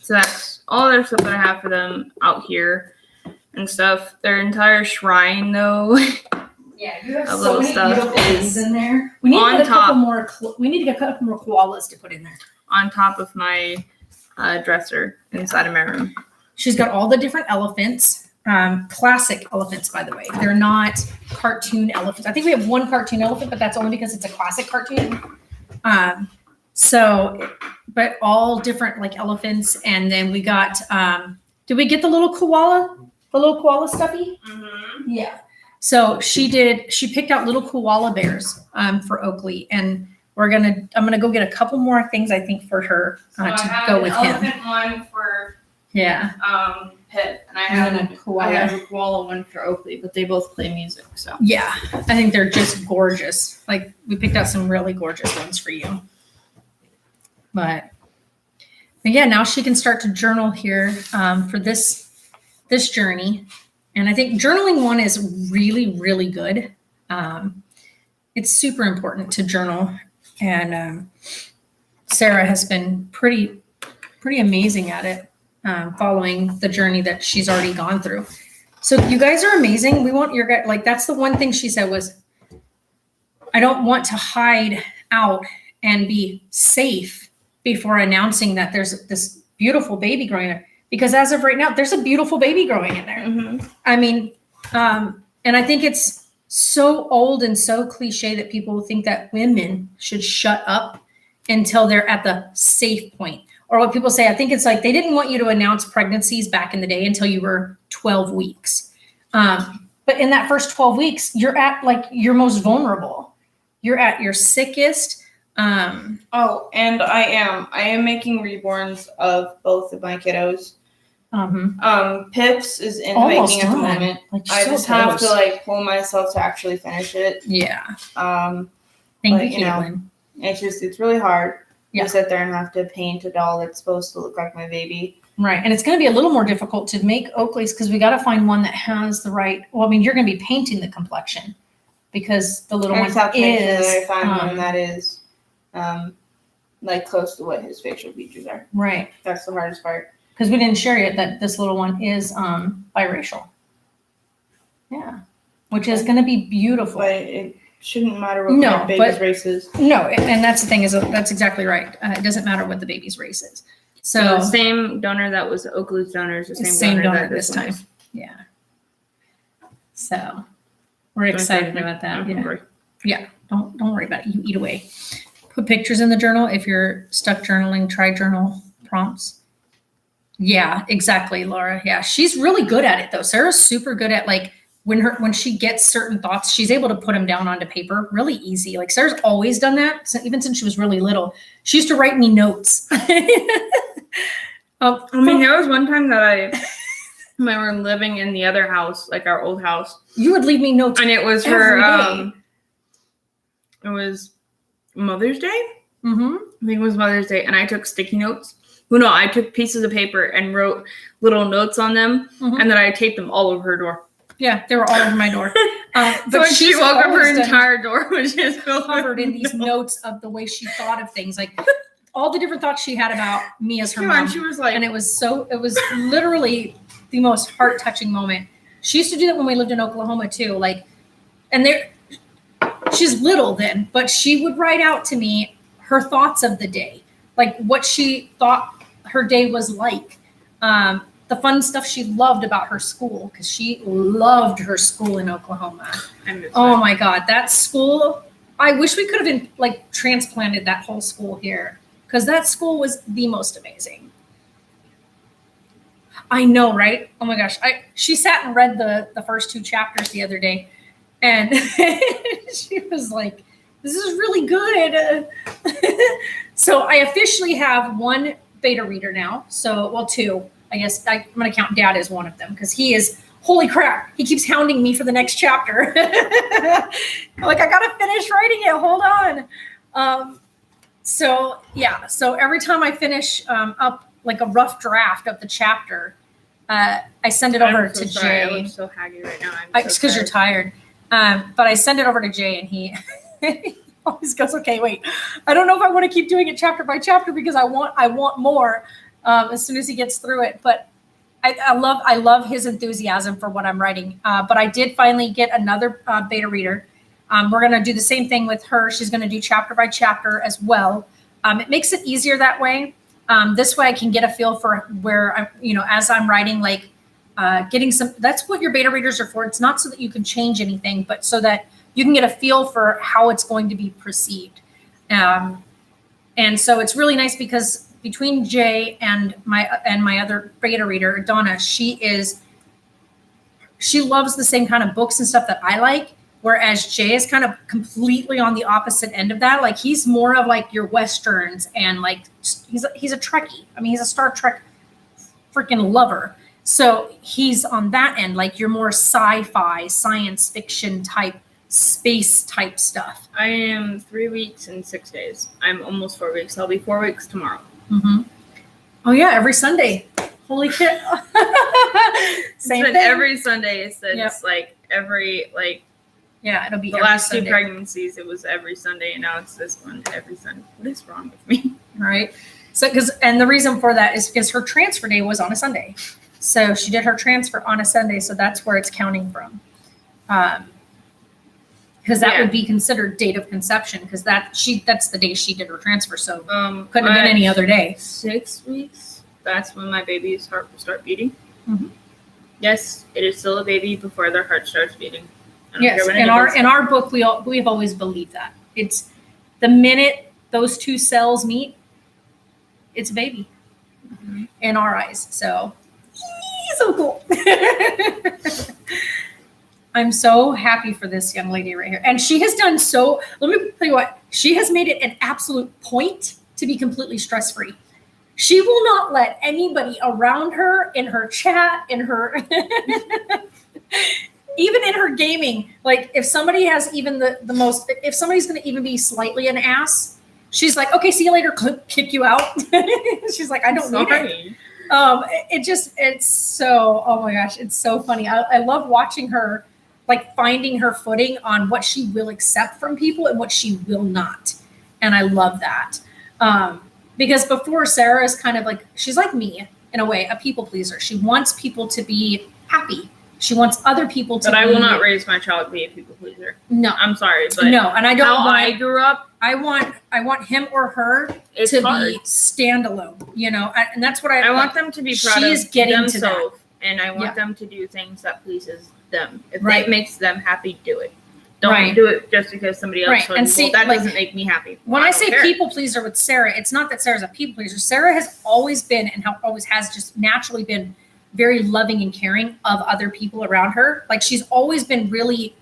So that's all their stuff that I have for them out here and stuff. Their entire shrine, though, Yeah, you have A so little many stuff beautiful is things in there. We need to on get a couple top. more. We need to get a couple more koalas to put in there. on top of my dresser inside of my room. She's got all the different elephants, classic elephants, by the way. They're not cartoon elephants. I think we have one cartoon elephant, but that's only because it's a classic cartoon. But all different like elephants. And then we got, did we get the little koala stuffy? Mm-hmm. Yeah. So she picked out little koala bears for Oakley, and I'm gonna go get a couple more things I think for her to go with him. I have an elephant one for Pip, and I have a koala one for Oakley, but they both play music, so. Yeah, I think they're just gorgeous. Like, we picked out some really gorgeous ones for you. But yeah, now she can start to journal here for this journey. And I think journaling one is really, really good. It's super important to journal. And Sarah has been pretty amazing at it, following the journey that she's already gone through. So you guys are amazing. We want your guys, like, that's the one thing she said was, I don't want to hide out and be safe before announcing that there's this beautiful baby growing there. Because as of right now, there's a beautiful baby growing in there. Mm-hmm. I mean, and I think it's so old and so cliche that people think that women should shut up until they're at the safe point. Or what people say, I think it's like they didn't want you to announce pregnancies back in the day until you were 12 weeks. But in that first 12 weeks, you're at like your most vulnerable. You're at your sickest. And I am making reborns of both of my kiddos. Pips is in the making at the moment. Like, I just have to like pull myself to actually finish it. Yeah. Thank you, Caitlin. It's really hard to sit there and have to paint a doll that's supposed to look like my baby. Right. And it's going to be a little more difficult to make Oakley's because we got to find one that has the right, well, I mean, you're going to be painting the complexion because the little one is. I find one that is like close to what his facial features are. Right. That's the hardest part. Because we didn't share yet that this little one is biracial. Yeah. Which is going to be beautiful. But it shouldn't matter what No, my baby's but- race is. No, and that's the thing, is that's exactly right. It doesn't matter what the baby's race is. So So, the same donor that was Oakley's donor is the same same, donor that this one time. is. Yeah. So we're excited about that. I'm Yeah. hungry. Yeah. Don't worry about it. You eat away. Put pictures in the journal. If you're stuck journaling, try journal prompts. Yeah, exactly, Laura. Yeah. She's really good at it though. Sarah's super good at like when she gets certain thoughts, she's able to put them down onto paper really easy. Like Sarah's always done that. So even since she was really little, she used to write me notes. I mean, there was one time that when we were living in the other house, like our old house, you would leave me notes. and it was Every her, day. it was Mother's Day. Mm-hmm. I think it was Mother's Day, and I took sticky notes. Well, no, I took pieces of paper and wrote little notes on them, Mhm. and then I taped them all over her door. Yeah, they were all over my door. So But when she she's woke up, her always done- entire door was just filled covered with in these notes of the way she thought of things, like all the different thoughts she had about me as her Yeah, mom. and she was like, And it was literally the most heart touching moment. She used to do that when we lived in Oklahoma too. Like, and she's little then, but she would write out to me her thoughts of the day, like what she thought her day was like. The fun stuff she loved about her school, because she loved her school in Oklahoma. I miss Oh her. my God, that school! I wish we could have like transplanted that whole school here, because that school was the most amazing. I know, right? Oh my gosh, she sat and read the first 2 chapters the other day, and she was like, "This is really good." So I officially have 1 beta reader now. So, well, 2. I guess I'm going to count Dad as one of them, because he is, holy crap, he keeps hounding me for the next chapter. I'm like, I got to finish writing it. Hold on. So every time I finish up like a rough draft of the chapter, I send it over I'm so to sorry. I Jay. look so haggy right now. It's because you're tired. But I send it over to Jay, and he always goes, "Okay, wait. I don't know if I want to keep doing it chapter by chapter, because I want more." As soon as he gets through it, but I love his enthusiasm for what I'm writing. But I did finally get another beta reader. We're going to do the same thing with her. She's going to do chapter by chapter as well. It makes it easier that way. This way I can get a feel for where I'm, as I'm writing, like getting some, that's what your beta readers are for. It's not so that you can change anything, but so that you can get a feel for how it's going to be perceived. And so it's really nice, because between Jay and my other beta reader, Donna, she loves the same kind of books and stuff that I like, whereas Jay is kind of completely on the opposite end of that. Like, he's more of like your Westerns, and like he's a Trekkie. I mean, he's a Star Trek freaking lover. So he's on that end, like your more sci-fi, science fiction type, space type stuff. I am 3 weeks and 6 days. I'm almost 4 weeks. I'll be 4 weeks tomorrow. Mm-hmm. Oh yeah, every Sunday. Holy shit! Same thing. Every Sunday since Yep. Yeah, it'll be the every last Sunday. 2 pregnancies. It was every Sunday, and now it's this one every Sunday. What is wrong with me? Right. So and the reason for that is because her transfer day was on a Sunday. So she did her transfer on a Sunday. So that's where it's counting from. Because that would be considered date of conception, because that's the day she did her transfer. So couldn't have been any other day. 6 weeks. That's when my baby's heart will start beating. Mhm. Yes, it is still a baby before their heart starts beating. I don't Yes, care what in anyone our book, we've always believed that it's the minute those 2 cells meet, it's a baby Mhm. in our eyes. So cool. I'm so happy for this young lady right here, and she has done so. Let me tell you what, she has made it an absolute point to be completely stress free. She will not let anybody around her, in her chat, in her. Even in her gaming, like if somebody has even the most, if somebody's going to even be slightly an ass, she's like, okay, see you later, kick you out. She's like, I don't need it. It's so, oh my gosh, it's so funny. I love watching her, like finding her footing on what she will accept from people and what she will not. And I love that. Because before, Sarah is kind of like, she's like me in a way, a people pleaser. She wants people to be happy. She wants other people to But I will be- not raise my child to be a people pleaser. No, I'm sorry, but no, and I don't how want. I grew up, I want him or her it's to hard. be standalone, you know, and that's what I want them to be proud she of is getting to that. themselves, and I want Yeah. them to do things that pleases them. If Right. it makes them happy, do it. Don't Right. do it just because somebody else Right. told And you, see, well, that like, doesn't make me happy. When Well, I don't say care. people pleaser with Sarah, it's not that Sarah's a people pleaser. Sarah has always been and always has just naturally been very loving and caring of other people around her. Like she's always been really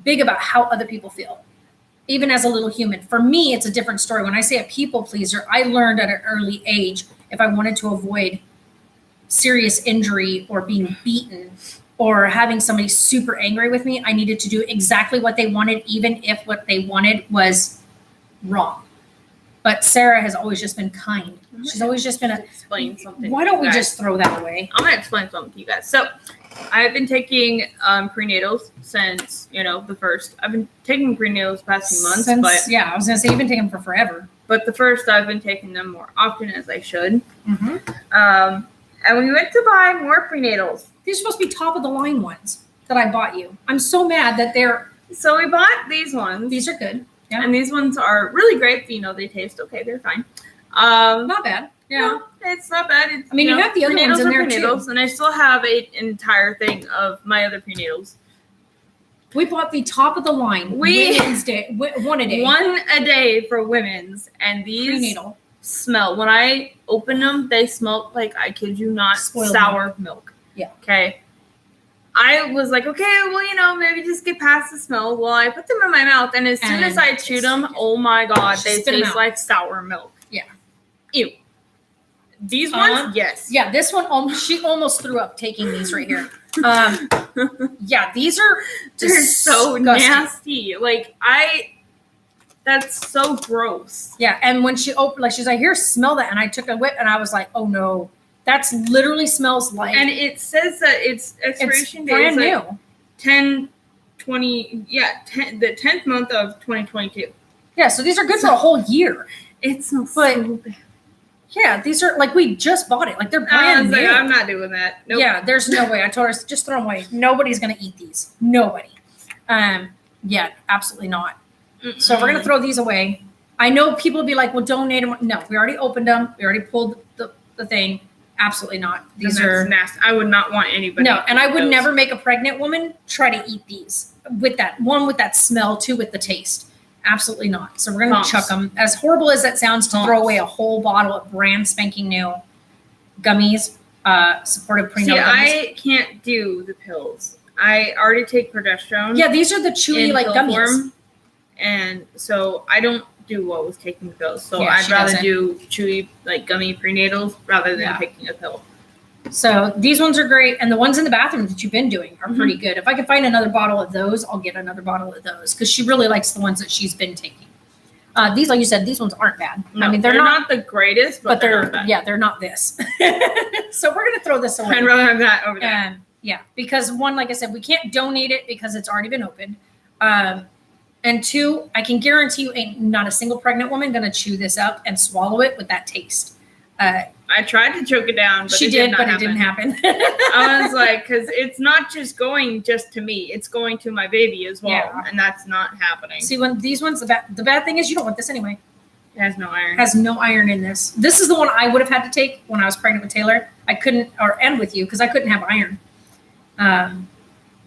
big about how other people feel, even as a little human. For me, it's a different story. When I say a people pleaser, I learned at an early age if I wanted to avoid serious injury or being beaten or having somebody super angry with me, I needed to do exactly what they wanted, even if what they wanted was wrong. But Sarah has always just been kind. She's always just been a. Explain something. Why to don't you we guys. just throw that away? I'm gonna explain something to you guys. So, I've been taking prenatals since the first. I've been taking prenatals the past few months, Yeah, I was gonna say you've been taking them for forever. but the first I've been taking them more often as I should. Mm-hmm. And we went to buy more prenatals. These are supposed to be top of the line ones that I bought you. I'm so mad that they're. So we bought these ones. These are good. Yeah, And these ones are really great. They taste okay. They're fine. not bad. Yeah. No, it's not bad. It's, I mean, you have the other prenatals ones in are there, too. prenatals, and I still have an entire thing of my other prenatals. We bought the top of the line. Women's Day, one a day. One a day for women's, and these prenatal. smell. When I open them, they smell like, I kid you not, Spoiled sour milk. Yeah. Okay. I was like, okay, well, maybe just get past the smell. Well, I put them in my mouth, and as soon as And I chewed them, oh my god, She they spit 'em taste out. like sour milk. Yeah. Ew. These ones, Uh-huh. yes. Yeah, this one she almost threw up taking these right here. Yeah, these are They're so disgusting. nasty. Like, that's so gross. Yeah, and when she opened, like she's like, "Here, smell that," and I took a whip, and I was like, "Oh no, that's literally smells like." And it says that its it's expiration date brand is like new. 10/20, the 10th month of 2022. Yeah, so these are good for a whole year. It smells But- so bad. Yeah, these are like we just bought it. Like they're I brand was like, new. I'm not doing that. Nope. Yeah, there's no way. I told her just throw them away. Nobody's gonna eat these. Nobody. Yeah, absolutely not. So we're gonna throw these away. I know people will be like, "Well, donate them." No, we already opened them. We already pulled the thing. Absolutely not. These are nasty. I would not want anybody. no, and I to would eat those. never make a pregnant woman try to eat these with that smell, two with the taste. Absolutely not. So we're gonna Pumps. chuck them. As horrible as that sounds to throw Pumps. away a whole bottle of brand spanking new gummies, supportive See, prenatal gummies. I can't do the pills. I already take progesterone. Yeah, these are the chewy in like pill gummies. form, and so I don't do well with taking pills. So Yeah, I'd she rather doesn't. do chewy like gummy prenatals rather than Yeah. taking a pill. So these ones are great, and the ones in the bathroom that you've been doing are Mm-hmm. pretty good. If I can find another bottle of those, I'll get another bottle of those because she really likes the ones that she's been taking. These, like you said, these ones aren't bad. No, I mean, they're not, the greatest, but they're they're not bad. yeah, they're not this. So we're gonna throw this away. I'd rather have that over there. Yeah, because one, like I said, we can't donate it because it's already been opened. And two, I can guarantee you, ain't not a single pregnant woman gonna chew this up and swallow it with that taste. I tried to choke it down, but She it did, not but happen. it didn't happen. I was like, because it's not just going just to me; it's going to my baby as well, Yeah. and that's not happening. See, when these ones, the bad thing is you don't want this anyway. It has no iron. It has no iron in this. This is the one I would have had to take when I was pregnant with Taylor. I couldn't, or and with you, because I couldn't have iron.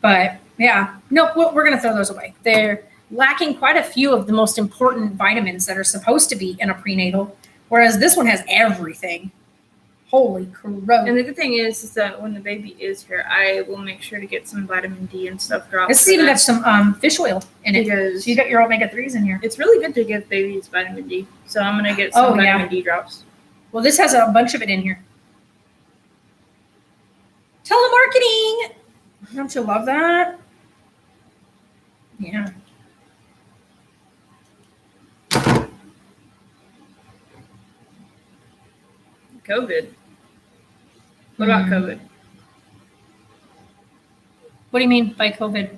But yeah, no, we're gonna throw those away. They're lacking quite a few of the most important vitamins that are supposed to be in a prenatal, whereas this one has everything. Holy crow! And the good thing is that when the baby is here, I will make sure to get some vitamin D and stuff dropped. This for even that, got some fish oil in it. because So you got your omega-3s in here. it's really good to give babies vitamin D. So I'm gonna get some Oh, yeah. vitamin D drops. Well, this has a bunch of it in here. Telemarketing! Don't you love that? Yeah. COVID. What about Hmm. COVID? What do you mean by COVID?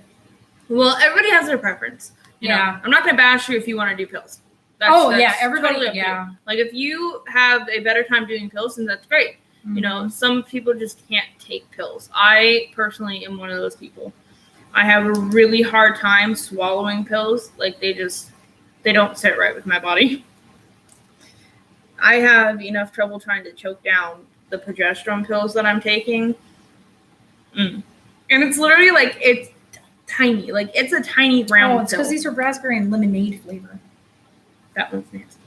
Well, everybody has their preference. You know, Yeah. I'm not gonna bash you if you want to do pills. Oh, yeah, everybody- totally up to you. yeah. Like if you have a better time doing pills, then that's great. You know, some people just can't take pills. I personally am one of those people. I have a really hard time swallowing pills. Like they don't sit right with my body. I have enough trouble trying to choke down the progesterone pills that I'm taking. And it's literally like, it's tiny. Like it's a tiny round pill. It's because these are raspberry and lemonade flavor. That one's nasty.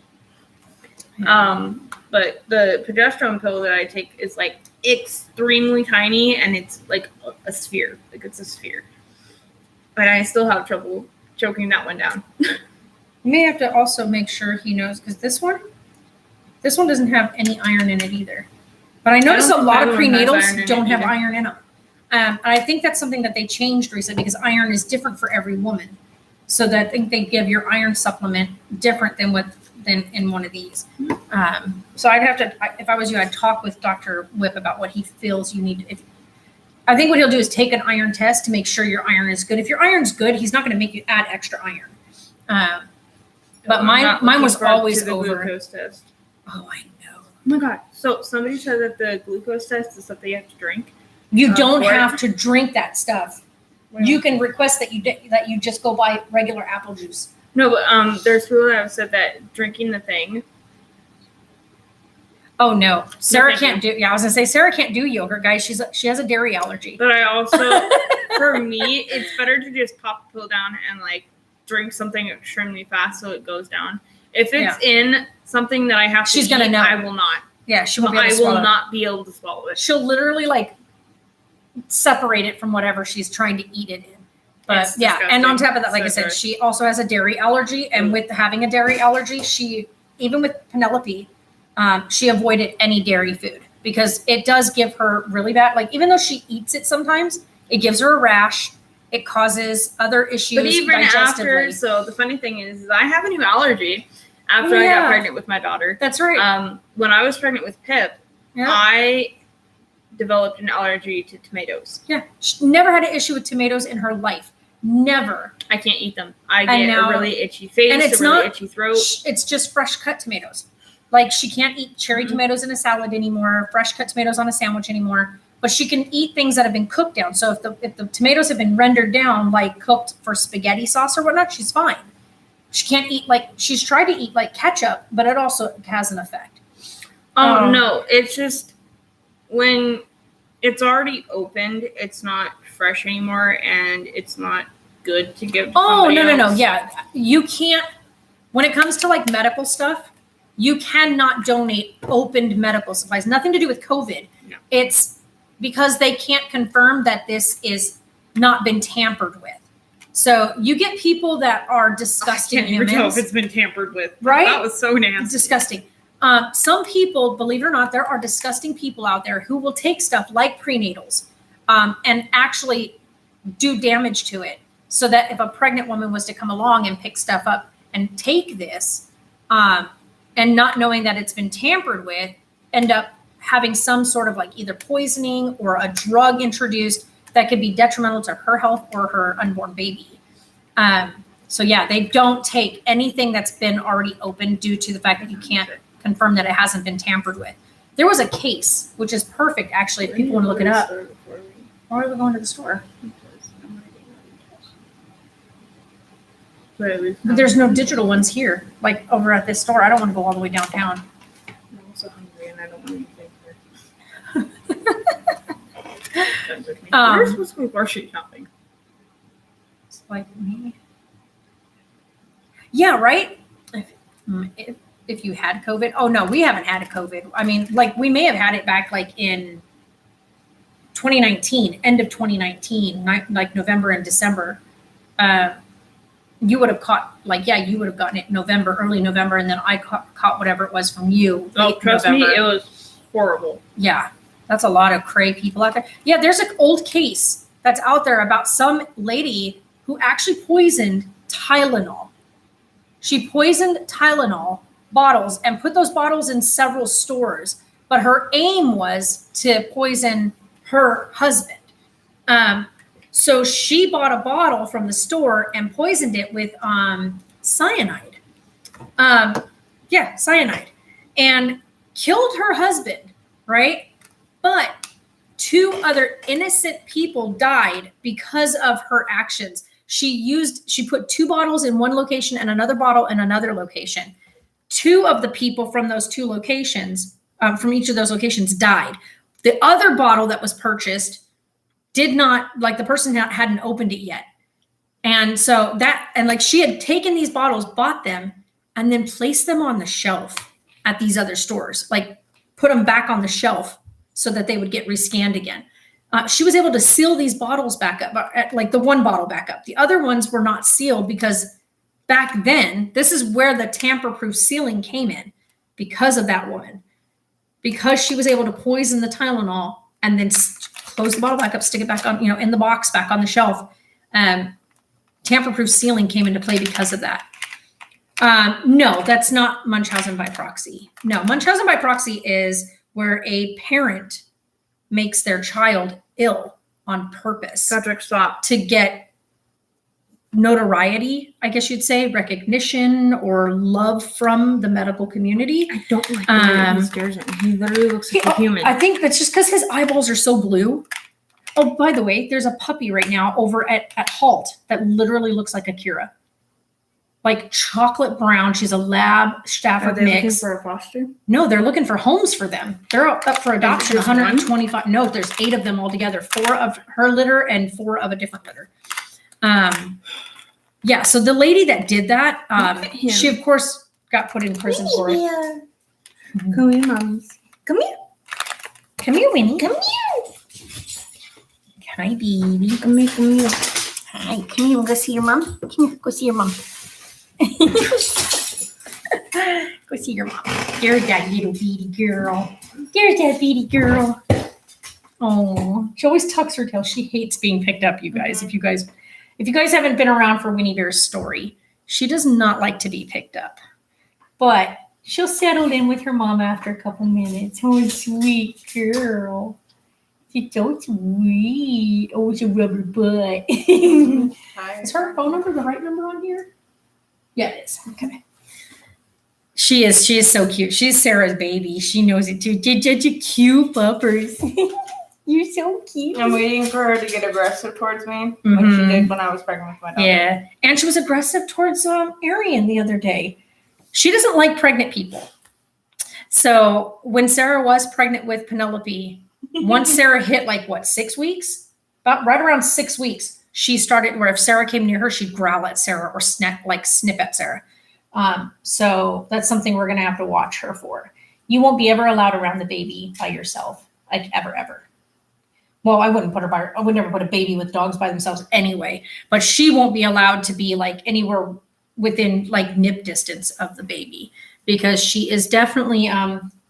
But the progesterone pill that I take is like extremely tiny, and it's like a sphere. Like it's a sphere. But I still have trouble choking that one down. You may have to also make sure he knows, because this one doesn't have any iron in it either. But I notice a lot of prenatals don't have iron in them. And I think that's something that they changed recently, because iron is different for every woman. So that I think they give your iron supplement different than in one of these. So I'd have to, if I was you, I'd talk with Dr. Whip about what he feels you need. I think what he'll do is take an iron test to make sure your iron is good. If your iron's good, he's not going to make you add extra iron. But mine was always the over. Glucose test. Oh, I know. Oh my God. So somebody said that the glucose test is something you have to drink. You don't have to drink that stuff. Well, you can request that you just go buy regular apple juice. No, but there's people that have said that drinking the thing. Oh no, Sarah can't do. Yeah, I was gonna say Sarah can't do yogurt, guys. She has a dairy allergy. But I also, for me, it's better to just pop the pill down and like drink something extremely fast so it goes down. If it's in something that I have to eat, gonna know. I will not. Yeah, she won't be able to swallow it. I will not be able to swallow it. She'll literally like separate it from whatever she's trying to eat it in. But yeah, and on top of that, like I said, she also has a dairy allergy, and with having a dairy allergy, even with Penelope, she avoided any dairy food because it does give her really bad. Like even though she eats it sometimes, it gives her a rash. It causes other issues. But even after, so the funny thing is I have a new allergy after I got pregnant with my daughter. That's right. When I was pregnant with Pip, I developed an allergy to tomatoes. Yeah, she never had an issue with tomatoes in her life. Never. I can't eat them. I get a really itchy face, and it's a really itchy throat. It's just fresh cut tomatoes. Like she can't eat cherry tomatoes in a salad anymore, fresh cut tomatoes on a sandwich anymore. But she can eat things that have been cooked down. So if the tomatoes have been rendered down, like cooked for spaghetti sauce or whatnot, she's fine. She can't eat she's tried to eat like ketchup, but it also has an effect. Oh no, it's just when it's already opened, it's not fresh anymore, and it's not good to give to somebody else. Yeah, you can't. When it comes to like medical stuff, you cannot donate opened medical supplies. Nothing to do with COVID. No. It's because they can't confirm that this is not been tampered with. So you get people that are disgusting. I can't even tell if it's been tampered with. Right? That was so nasty. Disgusting. Some people, believe it or not, there are disgusting people out there who will take stuff like prenatals and actually do damage to it. So that if a pregnant woman was to come along and pick stuff up and take this and not knowing that it's been tampered with, end up having some sort of like either poisoning or a drug introduced that could be detrimental to her health or her unborn baby. So yeah, they don't take anything that's been already opened due to the fact that you can't confirm that it hasn't been tampered with. There was a case, which is perfect actually if people want to look it up. Why are we going to the store? There's no digital ones here, like over at this store. I don't want to go all the way downtown. I'm also hungry and I don't want anything. We're supposed to go grocery shopping. It's like me. Yeah, right? If you had COVID. Oh, no, we haven't had a COVID. I mean, like we may have had it back like in 2019, end of 2019, like November and December. You would have caught, you would have gotten it November, early November, and then I caught whatever it was from you. Oh, trust November. Me, it was horrible. Yeah, that's a lot of cray people out there. Yeah, there's an old case that's out there about some lady who actually poisoned Tylenol. She poisoned Tylenol bottles and put those bottles in several stores, but her aim was to poison her husband. So she bought a bottle from the store and poisoned it with cyanide. Cyanide. And killed her husband, right? But 2 other innocent people died because of her actions. She put 2 bottles in one location and another bottle in another location. 2 of the people from those 2 locations, from each of those locations, died. The other bottle that was purchased did not, like, the person hadn't opened it yet. And so she had taken these bottles, bought them, and then placed them on the shelf at these other stores, like put them back on the shelf so that they would get rescanned again. She was able to seal these bottles back up, like the one bottle back up. The other ones were not sealed because back then, this is where the tamper-proof sealing came in, because of that woman. Because she was able to poison the Tylenol and then close the bottle back up, stick it back on, in the box, back on the shelf. Tamper-proof sealing came into play because of that. No, that's not Munchausen by proxy. No, Munchausen by proxy is where a parent makes their child ill on purpose. Patrick, stop. To get notoriety, I guess you'd say, recognition or love from the medical community. I don't like the way he stares at me. He literally looks like a human. I think that's just because his eyeballs are so blue. Oh, by the way, there's a puppy right now over at Halt that literally looks like Akira. Like chocolate brown. She's a lab Stafford Are they looking mix. for a foster? No, they're looking for homes for them. They're up for adoption. just 125. No, there's 8 of them altogether. 4 of her litter and 4 of a different litter. Yeah. So the lady that did that, she of course got put in prison for it. Come here, moms. Come here. Come here, Winnie. Come here. Hi, baby. Come here. Hi. Come here. Go see your mom. Come here. Go see your mom. Go see your mom. There's that little beady girl. There's that beady girl. Oh, she always tucks her tail. She hates being picked up, you guys. If you guys haven't been around for Winnie Bear's story, she does not like to be picked up. But she'll settle in with her mom after a couple minutes. Oh, sweet girl. She's so sweet. Oh, it's a rubber butt. Is her phone number the right number on here? Yeah, it is. Okay. She is so cute. She's Sarah's baby. She knows it too. You're such a cute puppers. You're so cute. I'm waiting for her to get aggressive towards me, like she did when I was pregnant with my daughter. Yeah, and she was aggressive towards Arian the other day. She doesn't like pregnant people. So when Sarah was pregnant with Penelope, once Sarah hit 6 weeks, about right around 6 weeks, she started where if Sarah came near her, she'd growl at Sarah or snip at Sarah. So that's something we're going to have to watch her for. You won't be ever allowed around the baby by yourself, like ever. Well, I would never put a baby with dogs by themselves anyway, but she won't be allowed to be anywhere within nip distance of the baby, because she is definitely,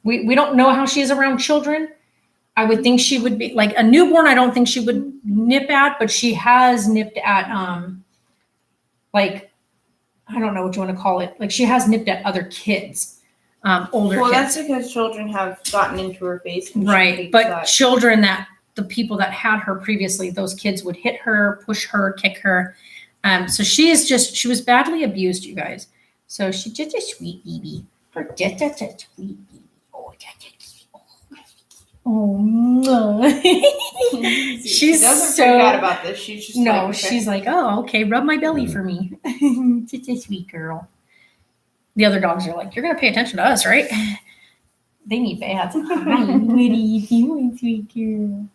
we don't know how she is around children. I would think she would be a newborn. I don't think she would nip at, but she has nipped at, I don't know what you want to call it. She has nipped at other kids, older Well, kids. that's because children have gotten into her face. And Right. But children the people that had her previously, those kids would hit her, push her, kick her. So she was badly abused, you guys. So she's just a sweet baby. Just a sweet baby. Oh, no. She doesn't freak out about this. She's just okay. She's like, oh, okay, rub my belly for me. Such a sweet girl. The other dogs are like, you're going to pay attention to us, right? They need baths. Hi, what are you doing, sweet girl?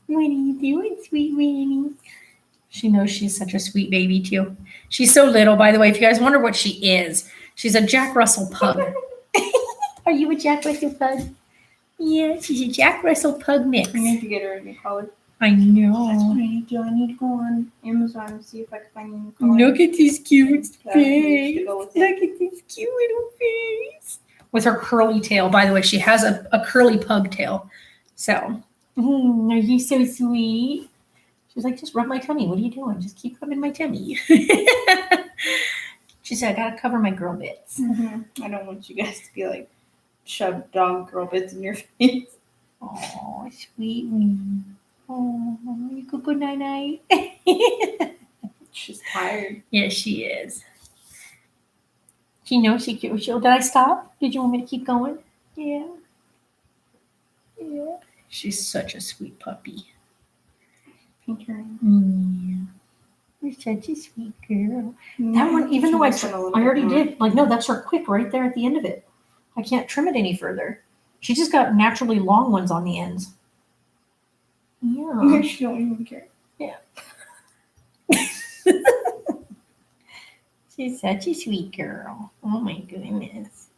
What are you doing, sweet Winnie? She knows she's such a sweet baby, too. She's so little, by the way. If you guys wonder what she is, she's a Jack Russell pug. Are you a Jack Russell pug? Yeah, she's a Jack Russell pug mix. I need to get her a new collar. I know. That's what I need to do. I need to go on Amazon and see if I can find a new collar. Look at this cute Yeah, face. to go with Look at this cute little face. With her curly tail. By the way, she has a curly pug tail. So, are you so sweet? She's like, just rub my tummy. What are you doing? Just keep rubbing my tummy. She said, I got to cover my girl bits. I don't want you guys to be shove dog girl bits in your face. Oh, sweet me. Oh, you could go night-night. She's tired. Yes, she is. She knows she cute. Did I stop? Did you want me to keep going? Yeah. Yeah. She's such a sweet puppy. Pink hair. You're such a sweet girl. That one, even though I already did, like, no, that's her quick right there at the end of it. I can't trim it any further. She just got naturally long ones on the ends. Yeah. She don't even care. She's such a sweet girl. Oh my goodness.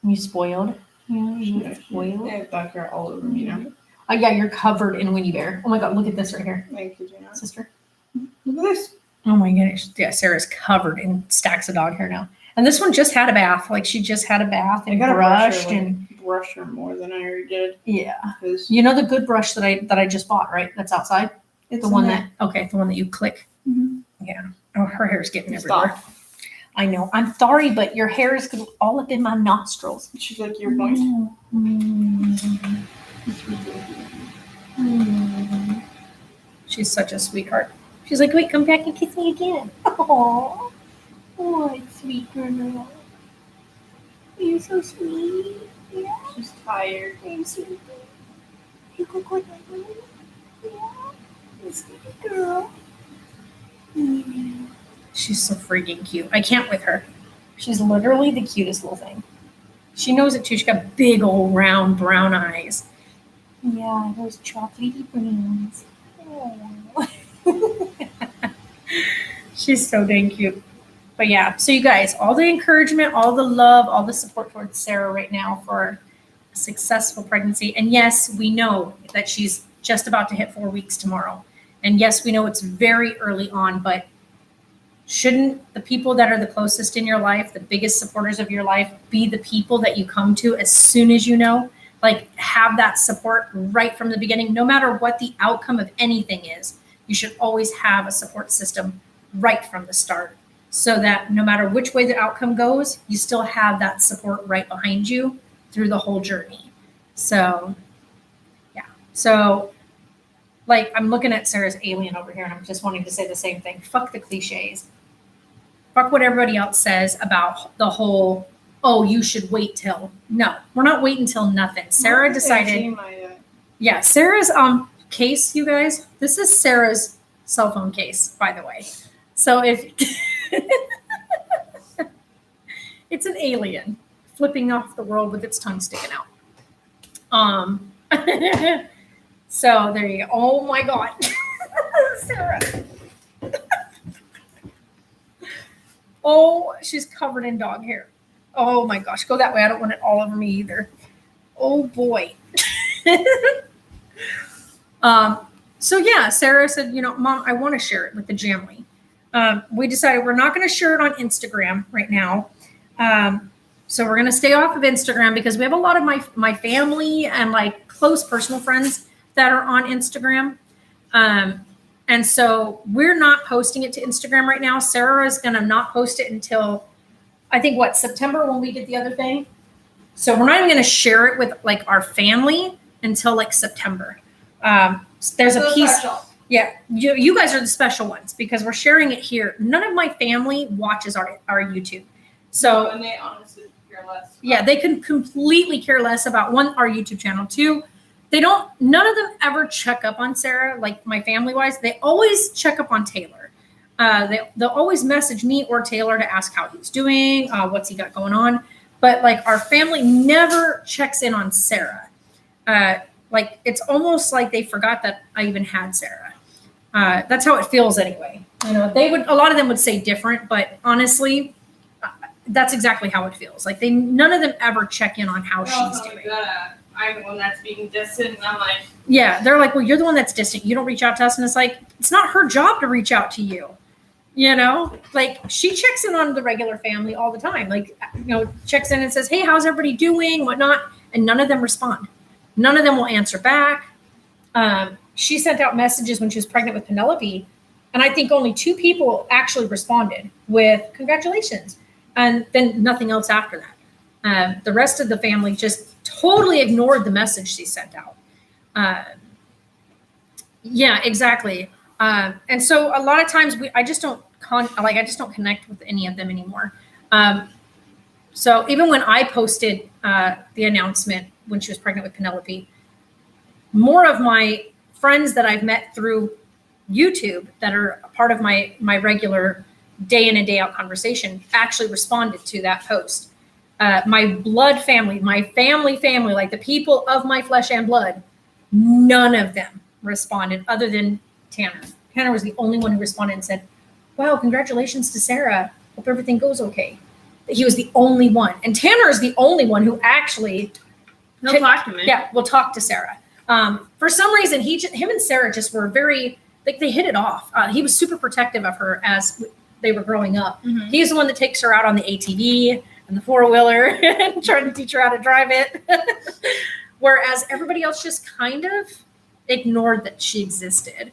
You spoiled? Yeah, you spoiled. I have black hair all over me now. Oh yeah, you're covered in Winnie Bear. Oh my god, look at this right here, Thank you, Gina. sister. Look at this. Oh my goodness. Yeah, Sarah's covered in stacks of dog hair now. And this one just had a bath. Like she just had a bath and brushed and brush her more than I already did. yeah. Because You know the good brush that I just bought, right? That's outside. it's The one that the one that you click. Mhm. Yeah. Oh, her hair's getting Stop. everywhere. I know. I'm sorry, but your hair is all up in my nostrils. She's like your point. Mm. Mm. She's such a sweetheart. She's like, wait, come back and kiss me again. Oh, what sweet girl. You're so sweet. Yeah, She's tired. you're sweet. You go good, my girl. Yeah, you're sweet girl. Mm. She's so freaking cute. I can't with her. She's literally the cutest little thing. She knows it too. She's got big old round brown eyes. Yeah, those chocolatey browns. Oh. She's so dang cute. But yeah, so you guys, all the encouragement, all the love, all the support towards Sarah right now for a successful pregnancy. And yes, we know that she's just about to hit 4 weeks tomorrow. And yes, we know it's very early on, but shouldn't the people that are the closest in your life, the biggest supporters of your life, be the people that you come to as soon as you know? Like, have that support right from the beginning, no matter what the outcome of anything is. You should always have a support system right from the start, so that no matter which way the outcome goes, you still have that support right behind you through the whole journey. So, yeah. So, like, I'm looking at Sarah's alien over here, and I'm just wanting to say the same thing. Fuck the cliches. Fuck what everybody else says about the whole, oh, you should wait till. No, we're not waiting till nothing. Sarah decided. Yeah, Sarah's case, you guys. This is Sarah's cell phone case, by the way. So if it's an alien flipping off the world with its tongue sticking out. So there you go. Oh my God, Sarah. Oh, she's covered in dog hair. Oh my gosh, go that way. I don't want it all over me either. Oh boy. So yeah, Sarah said, you know, Mom, I want to share it with the Jamily. We decided we're not going to share it on Instagram right now. So we're going to stay off of Instagram because we have a lot of my family and like close personal friends that are on Instagram. And so we're not posting it to Instagram right now. Sarah is going to not post it until I think September when we get the other thing. So we're not even going to share it with like our family until like September. There's a piece. Special. Yeah, you guys are the special ones because we're sharing it here. None of my family watches our YouTube. So and they honestly care less. Yeah, they can completely care less about one, our YouTube channel. Two, none of them ever check up on Sarah, like my family wise. They always check up on Taylor. They'll always message me or Taylor to ask how he's doing, what's he got going on. But like our family never checks in on Sarah. Like it's almost like they forgot that I even had Sarah. That's how it feels anyway. You know, a lot of them would say different, but honestly, that's exactly how it feels. Like none of them ever check in on how she's doing. I'm the one that's being distant, and I'm like, yeah, they're like, well, you're the one that's distant. You don't reach out to us, and it's like it's not her job to reach out to you. You know, like she checks in on the regular family all the time. Like, you know, checks in and says, hey, how's everybody doing? Whatnot, and none of them respond. None of them will answer back. She sent out messages when she was pregnant with Penelope, and I think only 2 people actually responded with congratulations, and then nothing else after that. The rest of the family just totally ignored the message she sent out. Yeah, exactly. And so a lot of times I just don't connect with any of them anymore. So even when I posted the announcement when she was pregnant with Penelope. More of my friends that I've met through YouTube that are a part of my regular day in and day out conversation actually responded to that post. My blood family, my family, like the people of my flesh and blood, none of them responded other than Tanner. Tanner was the only one who responded and said, wow, congratulations to Sarah. Hope everything goes okay. He was the only one. And Tanner is the only one who actually He'll talk to me. Yeah, we'll talk to Sarah. For some reason, him and Sarah just were very, like they hit it off. He was super protective of her as they were growing up. Mhm. He's the one that takes her out on the ATV and the four-wheeler and trying to teach her how to drive it. Whereas everybody else just kind of ignored that she existed.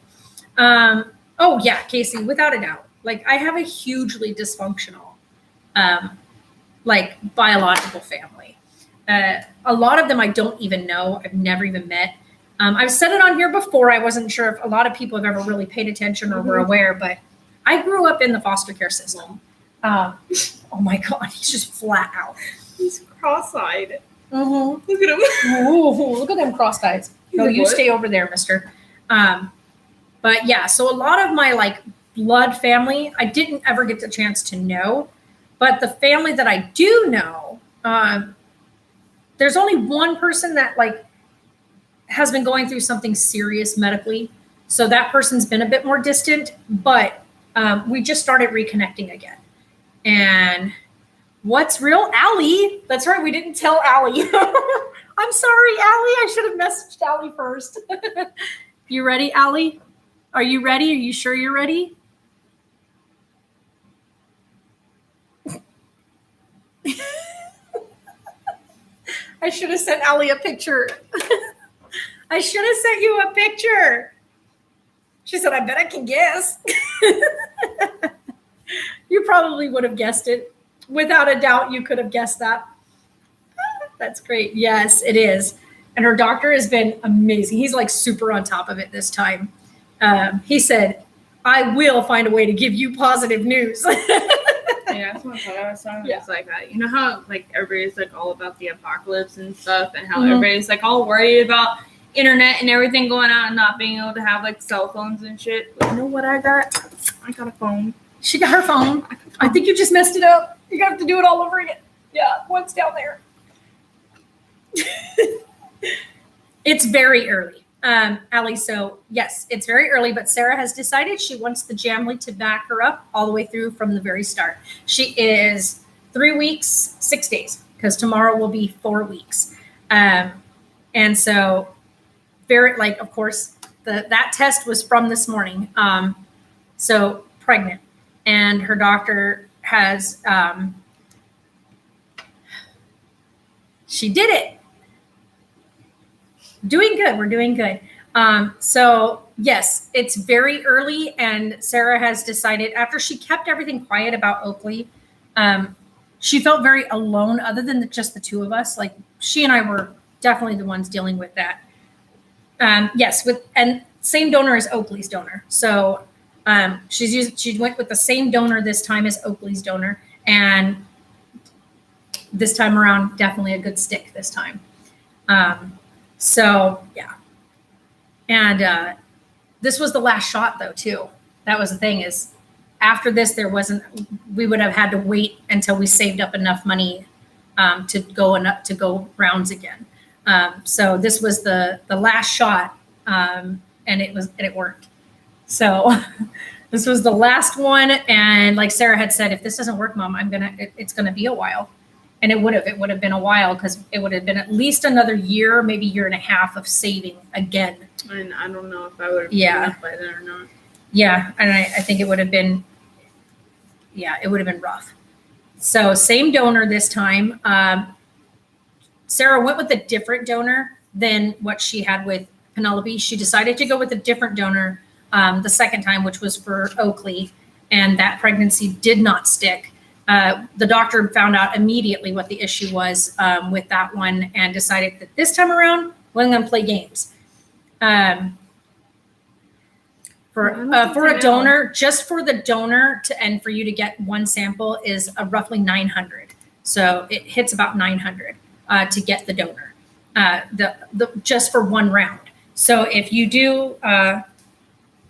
Oh yeah, Casey, without a doubt. Like I have a hugely dysfunctional, like biological family. A lot of them I don't even know. I've never even met. I've said it on here before. I wasn't sure if a lot of people have ever really paid attention or were aware, but I grew up in the foster care system. Oh my God, he's just flat out. He's cross-eyed. Mm-hmm. Look at him. Ooh, look at them crossed eyes. No, He's a you what? stay over there, mister. But yeah, so a lot of my like blood family, I didn't ever get the chance to know. But the family that I do know, there's only one person that like has been going through something serious medically. So that person's been a bit more distant, but we just started reconnecting again. And what's real? Allie. That's right. We didn't tell Allie. I'm sorry, Allie. I should have messaged Allie first. You ready, Allie? Are you ready? Are you sure you're ready? I should have sent Allie a picture. I should have sent you a picture. She said, I bet I can guess. You probably would have guessed it. Without a doubt, you could have guessed that. That's great. Yes, it is. And her doctor has been amazing. He's like super on top of it this time. He said, I will find a way to give you positive news. Yeah, that's what I was talking about. Yeah. It's like that. You know how like everybody's like all about the apocalypse and stuff, and how Mhm. everybody's like all worried about internet and everything going out and not being able to have like cell phones and shit. But you know what I got? I got a phone. She got her phone. I think you just messed it up. You're going to have to do it all over again. Yeah, one's down there. It's very early. Allie, so yes, it's very early, but Sarah has decided she wants the Jamly to back her up all the way through from the very start. She is 3 weeks, 6 days, because tomorrow will be 4 weeks. And so very, like, of course, that test was from this morning. So pregnant, and her doctor has, she did it. Doing good. We're doing good. So yes, it's very early, and Sarah has decided after she kept everything quiet about Oakley, she felt very alone other than just the two of us. Like she and I were definitely the ones dealing with that. Yes, and same donor as Oakley's donor. So she went with the same donor this time as Oakley's donor, and this time around, definitely a good stick this time. So yeah. And this was the last shot though, too. That was the thing is after this, we would have had to wait until we saved up enough money to go rounds again. So this was the last shot, and it worked. So this was the last one. And like Sarah had said, if this doesn't work, Mom, it's gonna be a while. And it would have been a while, because it would have been at least another year, maybe year and a half of saving again. And I don't know if I would have Yeah. by then or not. Yeah, and I think it would have been rough. So same donor this time. Sarah went with a different donor than what she had with Penelope. She decided to go with a different donor the second time, which was for Oakley, and that pregnancy did not stick. The doctor found out immediately what the issue was with that one, and decided that this time around, we're going to play games. For a donor, just for the donor and for you to get one sample is roughly 900. So it hits about 900 to get the donor. the just for one round. So if you do,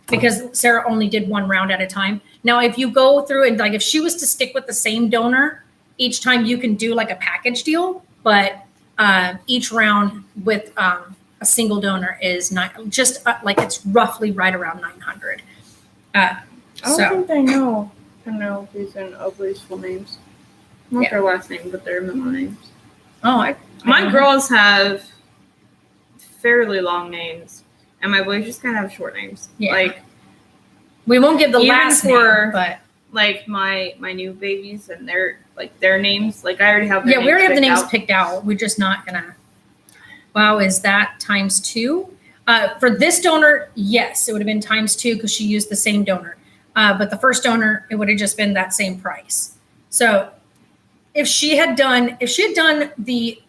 because Sarah only did one round at a time. Now, if you go through and like, if she was to stick with the same donor each time, you can do like a package deal, but each round with a single donor is like it's roughly right around 900. I don't think I know Penelope's and Oakley's full names. Not their last name, but their middle names. Oh, my girls have fairly long names, and my boys just kind of have short names. Yeah. Like, we won't give the even last for, name, but like my new babies and their names. Like, I already have. we already have the names picked out. We're just not gonna. Wow, is that times 2? For this donor, yes, it would have been times 2 because she used the same donor. But the first donor, it would have just been that same price. So if she had done the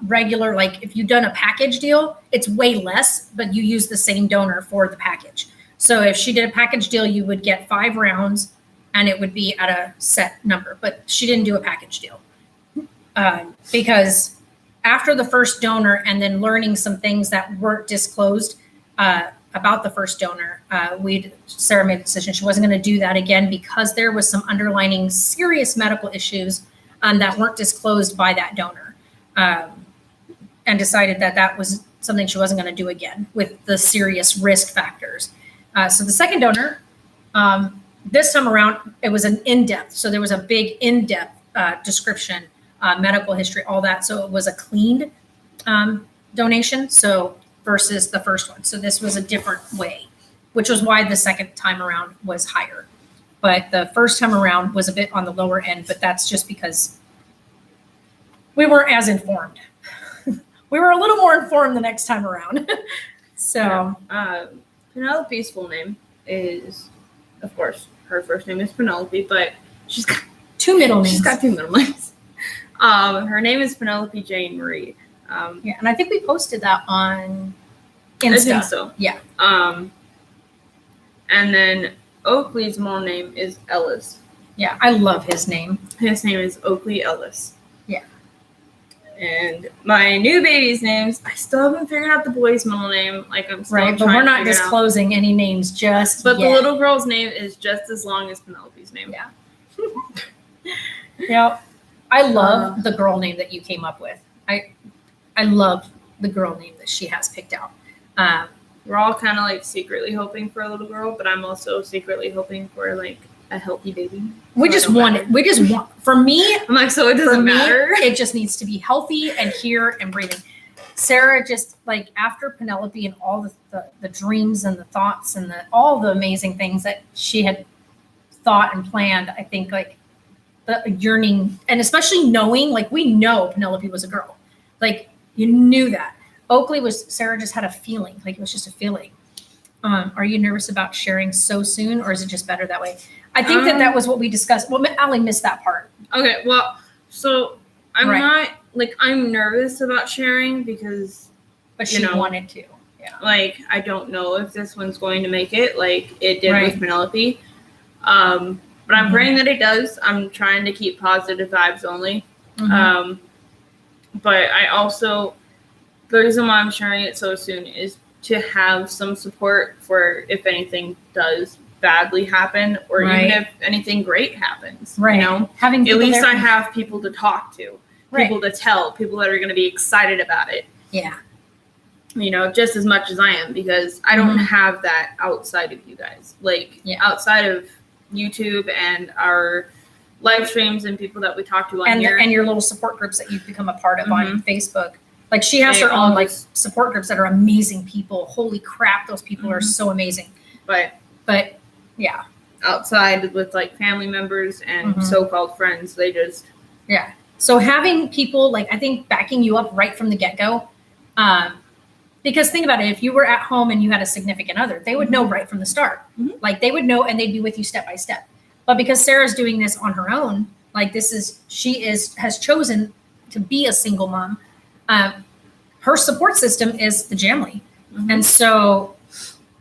regular, like if you've done a package deal, it's way less, but you use the same donor for the package. So if she did a package deal, you would get 5 rounds and it would be at a set number, but she didn't do a package deal. Because after the first donor and then learning some things that weren't disclosed about the first donor, Sarah made the decision she wasn't going to do that again because there was some underlying serious medical issues that weren't disclosed by that donor, and decided that was something she wasn't going to do again with the serious risk factors. So the second donor, this time around, it was an in-depth. So there was a big in-depth description, medical history, all that. So it was a cleaned donation. So versus the first one. So this was a different way, which was why the second time around was higher. But the first time around was a bit on the lower end, but that's just because we weren't as informed. We were a little more informed the next time around. So Penelope's full name is, of course, her first name is Penelope, but she's got 2 middle names. She's got 2 middle names. Her name is Penelope Jane Marie. Yeah, and I think we posted that on Insta. I think so. Yeah. And then Oakley's middle name is Ellis. Yeah, I love his name. His name is Oakley Ellis. Yeah. And my new baby's names, I still haven't figured out the boy's middle name. Like, I'm still right, but we're not disclosing any names just But yet. the little girl's name is just as long as Penelope's name. Yeah. Yeah. I love the girl name that you came up with. I love the girl name that she has picked out. We're all kind of like secretly hoping for a little girl, but I'm also secretly hoping for like a healthy baby. We just want, for me, I'm like, so it doesn't matter. It just needs to be healthy and here and breathing. Sarah just like after Penelope and all the dreams and the thoughts and all the amazing things that she had thought and planned, I think like the yearning and especially knowing, like we know Penelope was a girl, like you knew that. Oakley was, Sarah just had a feeling, like it was just a feeling. Are you nervous about sharing so soon or is it just better that way? I think that was what we discussed. Well, Allie missed that part. Okay, well, so I'm not, like, I'm nervous about sharing because, but she wanted to. Yeah. Like, I don't know if this one's going to make it like it did with Penelope. But I'm praying that it does. I'm trying to keep positive vibes only. But I also, the reason why I'm sharing it so soon is to have some support for if anything does badly happen or even if anything great happens. You know, having at least I have people to talk to, people to tell, people that are going to be excited about it. Yeah. You know, just as much as I am, because I don't have that outside of you guys. Like outside of YouTube and our live streams and people that we talk to on here. And your little support groups that you've become a part of on Facebook. Like she has her own like support groups that are amazing people. Holy crap, those people are so amazing. But yeah. Outside with like family members and so-called friends, they just So having people like I think backing you up right from the get-go. Because think about it, if you were at home and you had a significant other, they would know right from the start. Like they would know and they'd be with you step by step. But because Sarah's doing this on her own, like she has chosen to be a single mom. Her support system is the Jamly. And so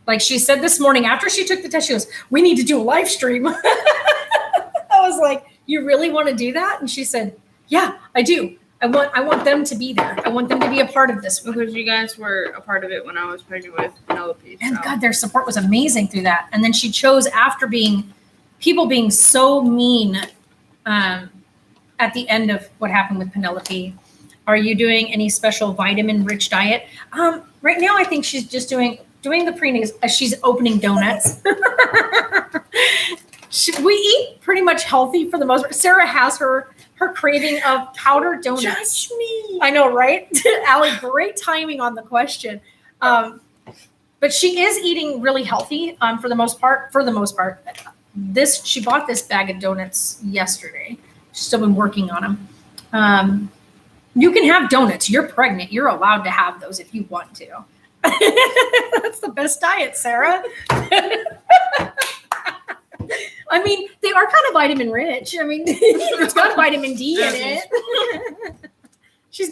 like she said this morning after she took the test, she goes, we need to do a live stream. I was like, you really want to do that? And she said, yeah, I do. I want them to be there. I want them to be a part of this one. Because you guys were a part of it when I was pregnant with Penelope. And so. God, their support was amazing through that. And then she chose after people being so mean at the end of what happened with Penelope. Are you doing any special vitamin-rich diet? Right now, I think she's just doing the prenatal. She's opening donuts. We eat pretty much healthy for the most part. Sarah has her craving of powdered donuts. Judge me. I know, right? Allie, great timing on the question. But she is eating really healthy for the most part. She bought this bag of donuts yesterday. She's still been working on them. You can have donuts. You're pregnant. You're allowed to have those if you want to. That's the best diet, Sarah. I mean, they are kind of vitamin rich. I mean, it's got vitamin D in it. She's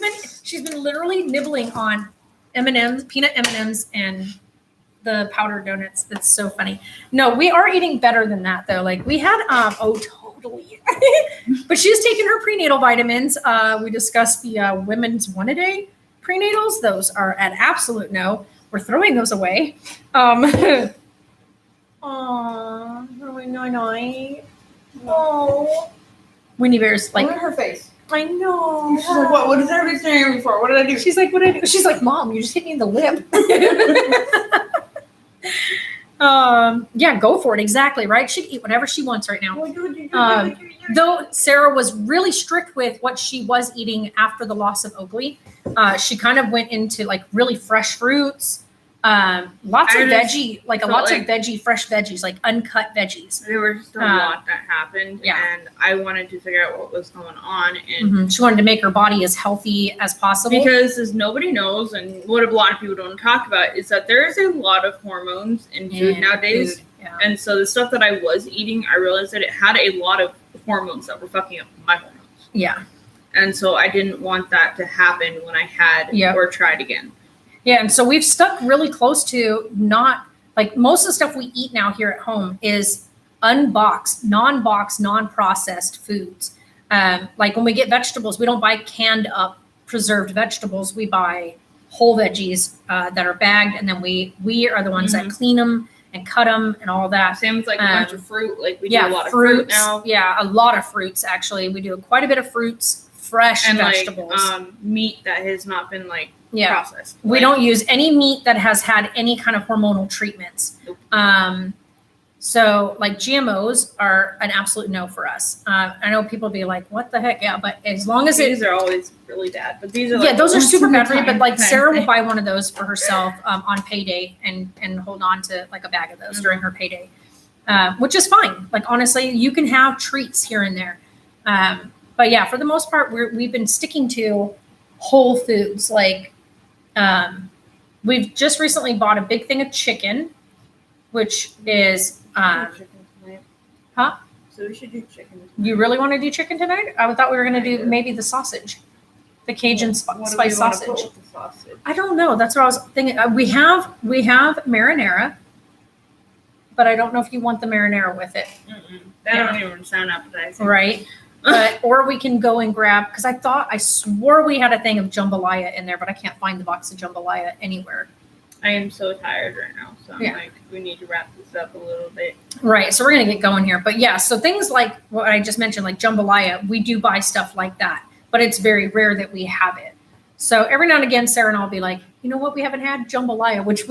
been literally nibbling on M&Ms, peanut M&Ms, and the powdered donuts. That's so funny. No, we are eating better than that though. Like we had totally. But she's taken her prenatal vitamins. We discussed the women's 1 a day prenatals. Those are an absolute no. We're throwing those away. Oh, Winnie Bear's like Look at her face. I know. She's like, what is everybody staring at me for? What did I do? She's like, what did I do? She's like, Mom, you just hit me in the lip. Yeah, go for it. Exactly, right? She can eat whatever she wants right now. Though Sarah was really strict with what she was eating after the loss of Oakley, she kind of went into like really fresh fruits, lots of veggie, like lots of veggie, fresh veggies, like uncut veggies. There was just a lot that happened, and I wanted to figure out what was going on, and she wanted to make her body as healthy as possible. Because as nobody knows, and what a lot of people don't talk about, is that there is a lot of hormones in food nowadays. Yeah. And so the stuff that I was eating, I realized that it had a lot of hormones that were fucking up my hormones. Yeah. And so I didn't want that to happen when I had or tried again. Yeah, and so we've stuck really close to not, like most of the stuff we eat now here at home is unboxed, non-processed foods. Like when we get vegetables, we don't buy canned up preserved vegetables. We buy whole veggies that are bagged, and then we are the ones that clean them and cut them and all that. Same with like a bunch of fruit. Like we do a lot of fruit now. Yeah, a lot of fruits actually. We do quite a bit of fruits, fresh and vegetables. Like meat that has not been processed. We don't use any meat that has had any kind of hormonal treatments. Nope. So like GMOs are an absolute no for us. I know people be like, what the heck? Yeah, but as long as these are always really bad, but these are those are super bad for you. But like Sarah will buy one of those for herself on payday and hold on to like a bag of those during her payday, which is fine. Like honestly, you can have treats here and there. But yeah, for the most part, we've been sticking to whole foods. Like we've just recently bought a big thing of chicken, which is So we should do chicken. You really want to do chicken tonight? I thought we were going to do maybe the sausage, the Cajun spice sausage. I don't know. That's what I was thinking. We have marinara, but I don't know if you want the marinara with it. That don't even sound appetizing, right? Or we can go and grab, because I swore we had a thing of jambalaya in there, but I can't find the box of jambalaya anywhere. I am so tired right now, so I'm like, we need to wrap this up a little bit. Right, so we're going to get going here. But yeah, so things like what I just mentioned, like jambalaya, we do buy stuff like that, but it's very rare that we have it. So every now and again, Sarah and I'll be like, you know what, we haven't had jambalaya, which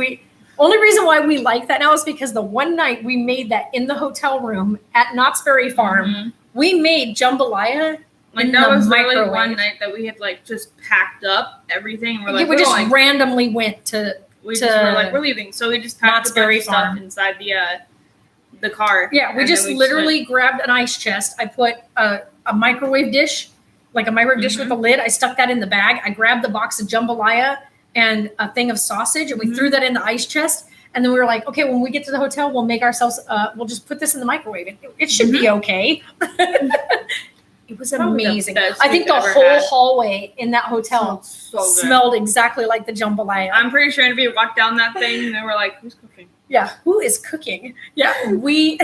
only reason why we like that now is because the one night we made that in the hotel room at Knott's Berry Farm, we made jambalaya. Like that was literally one night that we had like just packed up everything. And we're like, we just randomly went to. We just were like, we're leaving. So we just packed a bunch of stuff inside the car. Yeah, we just literally grabbed an ice chest. I put a microwave dish, like a microwave dish with a lid. I stuck that in the bag. I grabbed the box of jambalaya and a thing of sausage, and we threw that in the ice chest. And then we were like, okay, when we get to the hotel, we'll make ourselves, we'll just put this in the microwave. It should be okay. It was amazing. I think the whole hallway in that hotel smelled exactly like the jambalaya. I'm pretty sure if you walked down that thing, they were like, who's cooking? Yeah, who is cooking? Yeah, we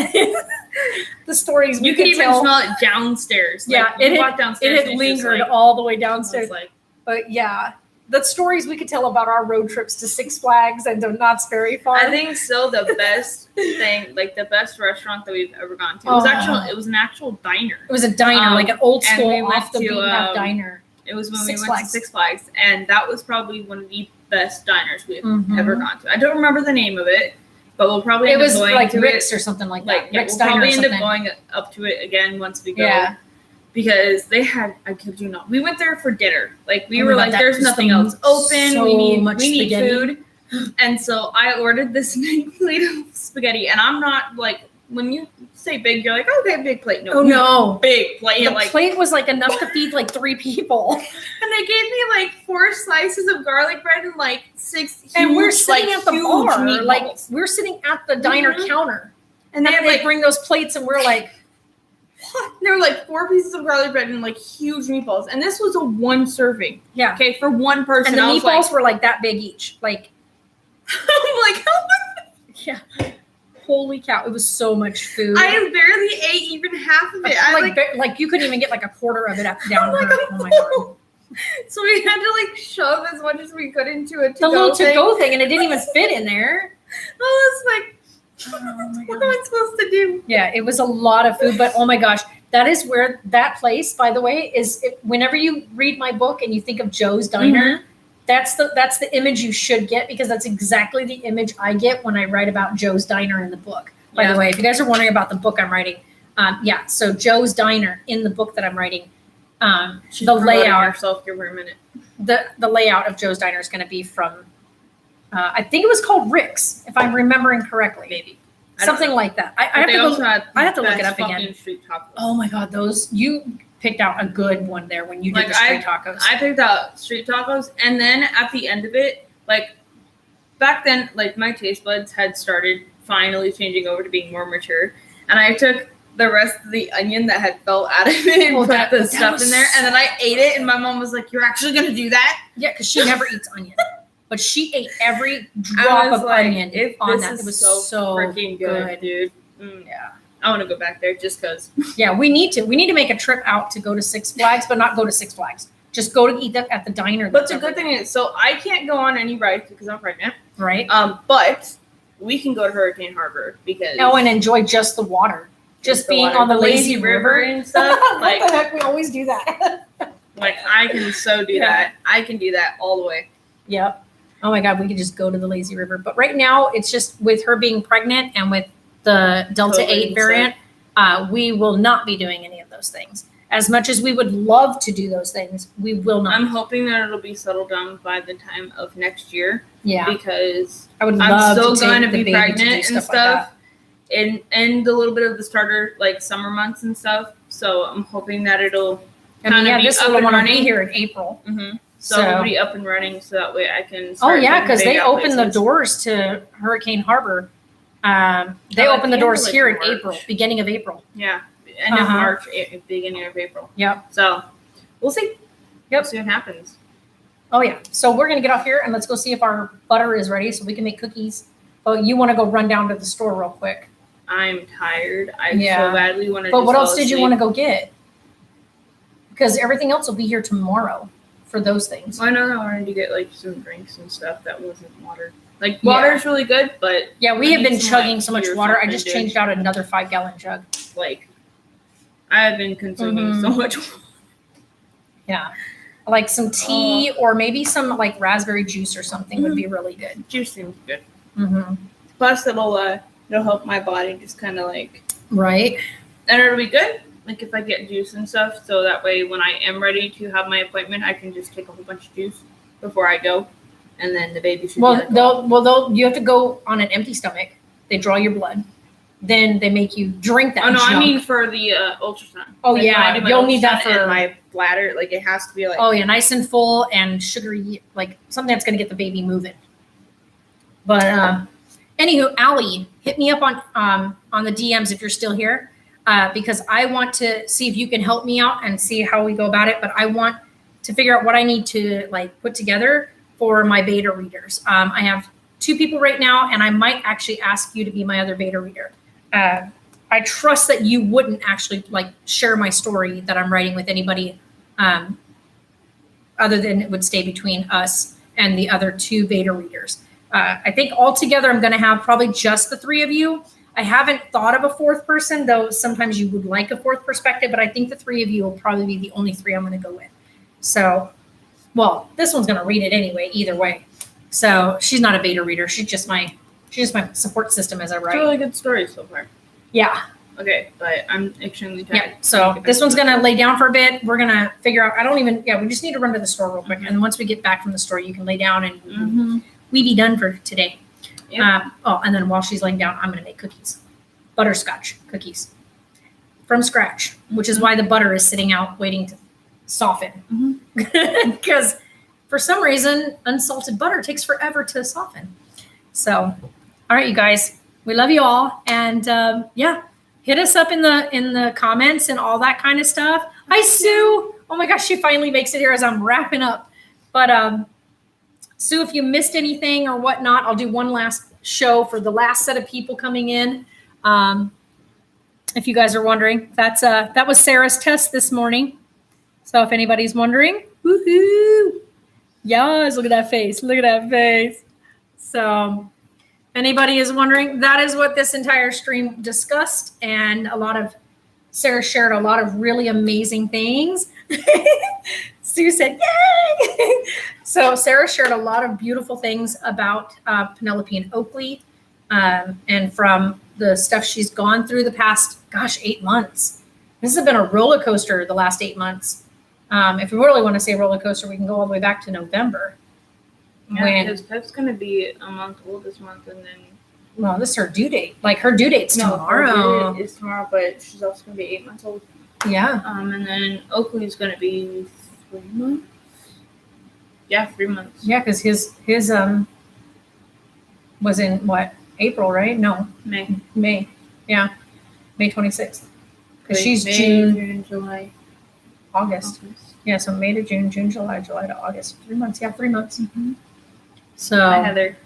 the stories we You could could even tell. smell it downstairs. Yeah, Like, you walk downstairs. it had and it's just lingered like, all the way smells downstairs. like But yeah, the stories we could tell about our road trips to Six Flags and to Knott's Berry Farm. I think still the best thing, like the best restaurant that we've ever gone to. It was Oh. it was an actual diner. it was a diner, like an old and school we went off the to, beaten path diner. It was when Six we went Flags. to Six Flags, and that was probably one of the best diners we've Mhm. ever gone to. I don't remember the name of it, but we'll probably It end up was going like to Rick's it. or something like Like, that. yeah, Rick's we'll Diner probably or end something. up going up to it again once we go. Yeah. Because they had, I kid you not, we went there for dinner. Like we Oh were my like, God, that there's was nothing the else open. so we much need spaghetti. food. And so I ordered this big plate of spaghetti. And I'm not like, when you say big, you're like, okay, big plate. No, Oh no. big plate. The Like, plate was like enough to feed like 3 people. and they gave me like 4 slices of garlic bread and like 6 huge, And we're sitting like, at the huge bar. meatballs. Like we're sitting at the diner Mhm. counter. and they And had they like bring those plates and we're like, there were like 4 pieces of garlic bread and like huge meatballs. And this was a 1 serving. yeah. Okay, for 1 person. And the I was meatballs like, were like that big each. Like, I'm like, how much? yeah. Holy cow. It was so much food. I barely ate even half of it. I like, like you couldn't even get like a quarter of it up down. I'm like, her. Oh my god. so we had to like shove as much as we could into a The little thing. to-go thing, and it didn't even fit in there. I was like, Oh my what God. am I supposed to do? Yeah, it was a lot of food, but oh my gosh, that is where that place, by the way, is. Whenever you read my book and you think of Joe's Diner, that's the image you should get, because that's exactly the image I get when I write about Joe's Diner in the book. By Yeah. the way, if you guys are wondering about the book I'm writing, yeah, so Joe's Diner in the book that I'm writing, She's the promoting layout, herself. Give her a minute. the layout of Joe's Diner is going to be from, I think it was called Rick's, if I'm remembering correctly. Maybe I don't Something know. like that. I But have they to also go. had I have to look it best up again. fucking street tacos. Oh my god, those you picked out a good one there when you did Like, the street tacos. I picked out street tacos, and then at the end of it, like back then, like my taste buds had started finally changing over to being more mature, and I took the rest of the onion that had fell out of it and Oh, put that the stuff was in there, and then I ate it, and my mom was like, "You're actually gonna do that?" Yeah, because she never eats onion, but she ate every I drop was of like, onion if on this that. is It was so, so freaking good, dude. Yeah, I want to go back there just because. yeah. We need to make a trip out to go to Six Flags, but not go to Six Flags. Just go to eat that at the diner. But the good thing is, so I can't go on any rides because I'm pregnant. right? But we can go to Hurricane Harbor because Oh, and enjoy just the water, just being water. on the lazy river. and stuff. What Like, the heck? We always do that. like I can so do Yeah. that. I can do that all the way. Yep. Oh my God, we could just go to the lazy river. But right now, it's just with her being pregnant and with the Delta COVID 8 and variant, we will not be doing any of those things. As much as we would love to do those things, we will not. I'm hoping that it'll be settled down by the time of next year Yeah, because I would I'm love still to going take to the be baby to do pregnant and stuff. stuff. And a little bit of the starter like summer months and stuff. So I'm hoping that it'll. Like that. I mean, kinda yeah, be this up little and one will be running. here in April. So it'll be up and running so that way I can. Oh start yeah, getting because big they out open the places. doors to Hurricane Harbor. They at open the the doors end of, like, here in March. April, beginning of April. Yeah, end of Uh-huh. March, beginning of April. Yep. So we'll see. Yep. We'll see what happens. Oh yeah. So we're gonna get off here and let's go see if our butter is ready so we can make cookies. Oh, you want to go run down to the store real quick? I'm tired. I Yeah. so badly want to. But what else did you want to go get? Because everything else will be here tomorrow for those things. I know I wanted to get like some drinks and stuff that wasn't water. Like Yeah. water is really good, but Yeah, we I have need been some, chugging like, so much tea or water. I something, just dude. changed out another 5-gallon jug. like I have been consuming Mhm. so much. Yeah. Like some tea or maybe some like raspberry juice or something would be really good. Juice seems good. Mm-hmm. Plus, it'll help my body just kind of like, Right. and it'll be good. Like if I get juice and stuff, so that way when I am ready to have my appointment, I can just take a whole bunch of juice before I go, and then the baby should. Well, be like, you have to go on an empty stomach. They draw your blood. Then they make you drink that. oh no, I junk. mean for the ultrasound. Oh, Like, when yeah, I do my you'll need that ultrasound and for- my bladder. Like it has to be like. Oh yeah, nice and full and sugary, like something that's gonna get the baby moving. But anywho, Allie, hit me up on the DMs if you're still here, because I want to see if you can help me out and see how we go about it. But I want to figure out what I need to like put together for my beta readers. I have 2 people right now, and I might actually ask you to be my other beta reader. I trust that you wouldn't actually like share my story that I'm writing with anybody other than it would stay between us and the other 2 beta readers. I think altogether I'm going to have probably just the 3 of you. I haven't thought of a 4th person, though sometimes you would like a 4th perspective, but I think the 3 of you will probably be the only 3 I'm going to go with. So, well, this one's going to read it anyway, either way. So she's not a beta reader. She's just my support system as I It's a write. really good story so far. Yeah. Okay, but I'm extremely tired. Yeah. So this one's going to lay down for a bit. We're going to figure out, we just need to run to the store real quick. And once we get back from the store, you can lay down and Mm-hmm. we be done for today. Yep. And then while she's laying down, I'm going to make cookies, butterscotch cookies from scratch, which is why the butter is sitting out waiting to soften. Because for some reason, unsalted butter takes forever to soften. So, all right, you guys, we love you all. And hit us up in the comments and all that kind of stuff. Hi, Sue. Oh my gosh, she finally makes it here as I'm wrapping up. But Sue, if you missed anything or whatnot, I'll do one last show for the last set of people coming in. If you guys are wondering, that was Sarah's test this morning. So if anybody's wondering, woohoo! Yes, look at that face. Look at that face. So if anybody is wondering, that is what this entire stream discussed. And Sarah shared a lot of really amazing things. Sue said, yay! So Sarah shared a lot of beautiful things about Penelope and Oakley, and from the stuff she's gone through the past, 8 months. This has been a roller coaster the last 8 months. If we really want to say roller coaster, we can go all the way back to November. Yeah, because Pep's going to be a month old this month, and then... Well, this is her due date. Like, her due date's tomorrow. It's tomorrow, but she's also going to be 8 months old. Yeah. And then Oakley's going to be 3 months? Yeah, 3 months. Yeah, because his was in, what, April, right? No, May. Yeah, May 26th. Because she's May, June, July, August. Yeah, so May to June, July to August. 3 months. Yeah, 3 months. Mm-hmm. So, Hi, Heather.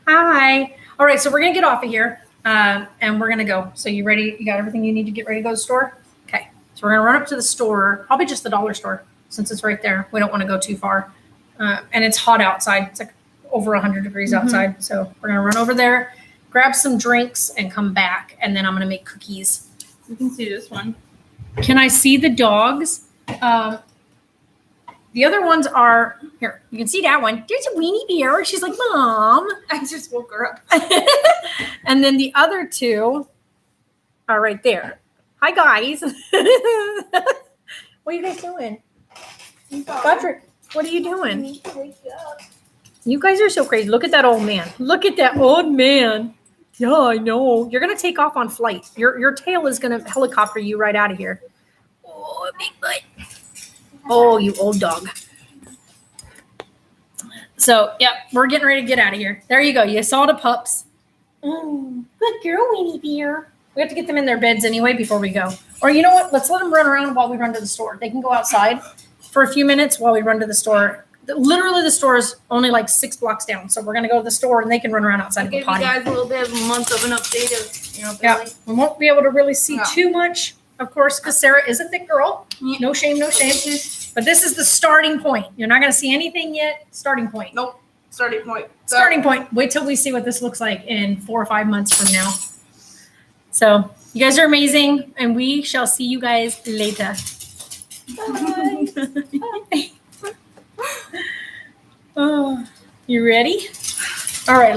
Hi. All right, so we're going to get off of here, and we're going to go. So you ready? You got everything you need to get ready to go to the store? Okay. So we're going to run up to the store, probably just the dollar store, since it's right there. We don't want to go too far. And it's hot outside. It's like over 100 degrees outside. So we're going to run over there, grab some drinks, and come back. And then I'm going to make cookies. You can see this one. Can I see the dogs? The other ones are here. You can see that one. There's a weenie bear. She's like, Mom. I just woke her up. And then the other 2 are right there. Hi, guys. What are you guys doing? Patrick, what are you doing? You guys are so crazy. Look at that old man. Look at that old man. Yeah, I know. You're going to take off on flight. Your tail is going to helicopter you right out of here. Oh, big butt. Oh, you old dog. So, yeah, we're getting ready to get out of here. There you go. You saw the pups. Good girl, Weenie Bear. We have to get them in their beds anyway before we go. Or you know what? Let's let them run around while we run to the store. They can go outside for a few minutes while we run to the store. Literally, the store is only like 6 blocks down. So we're going to go to the store and they can run around outside and go Give you potty. guys a little bit of a month of an update of, Yeah, Billy. we won't be able to really see Yeah. too much, of course, because Sarah is a thick girl. No shame, no shame. But this is the starting point. You're not going to see anything yet. Starting point. Nope. Starting point. Starting point. Wait till we see what this looks like in 4 or 5 months from now. So you guys are amazing, and we shall see you guys later. Bye. Oh, you ready? All right.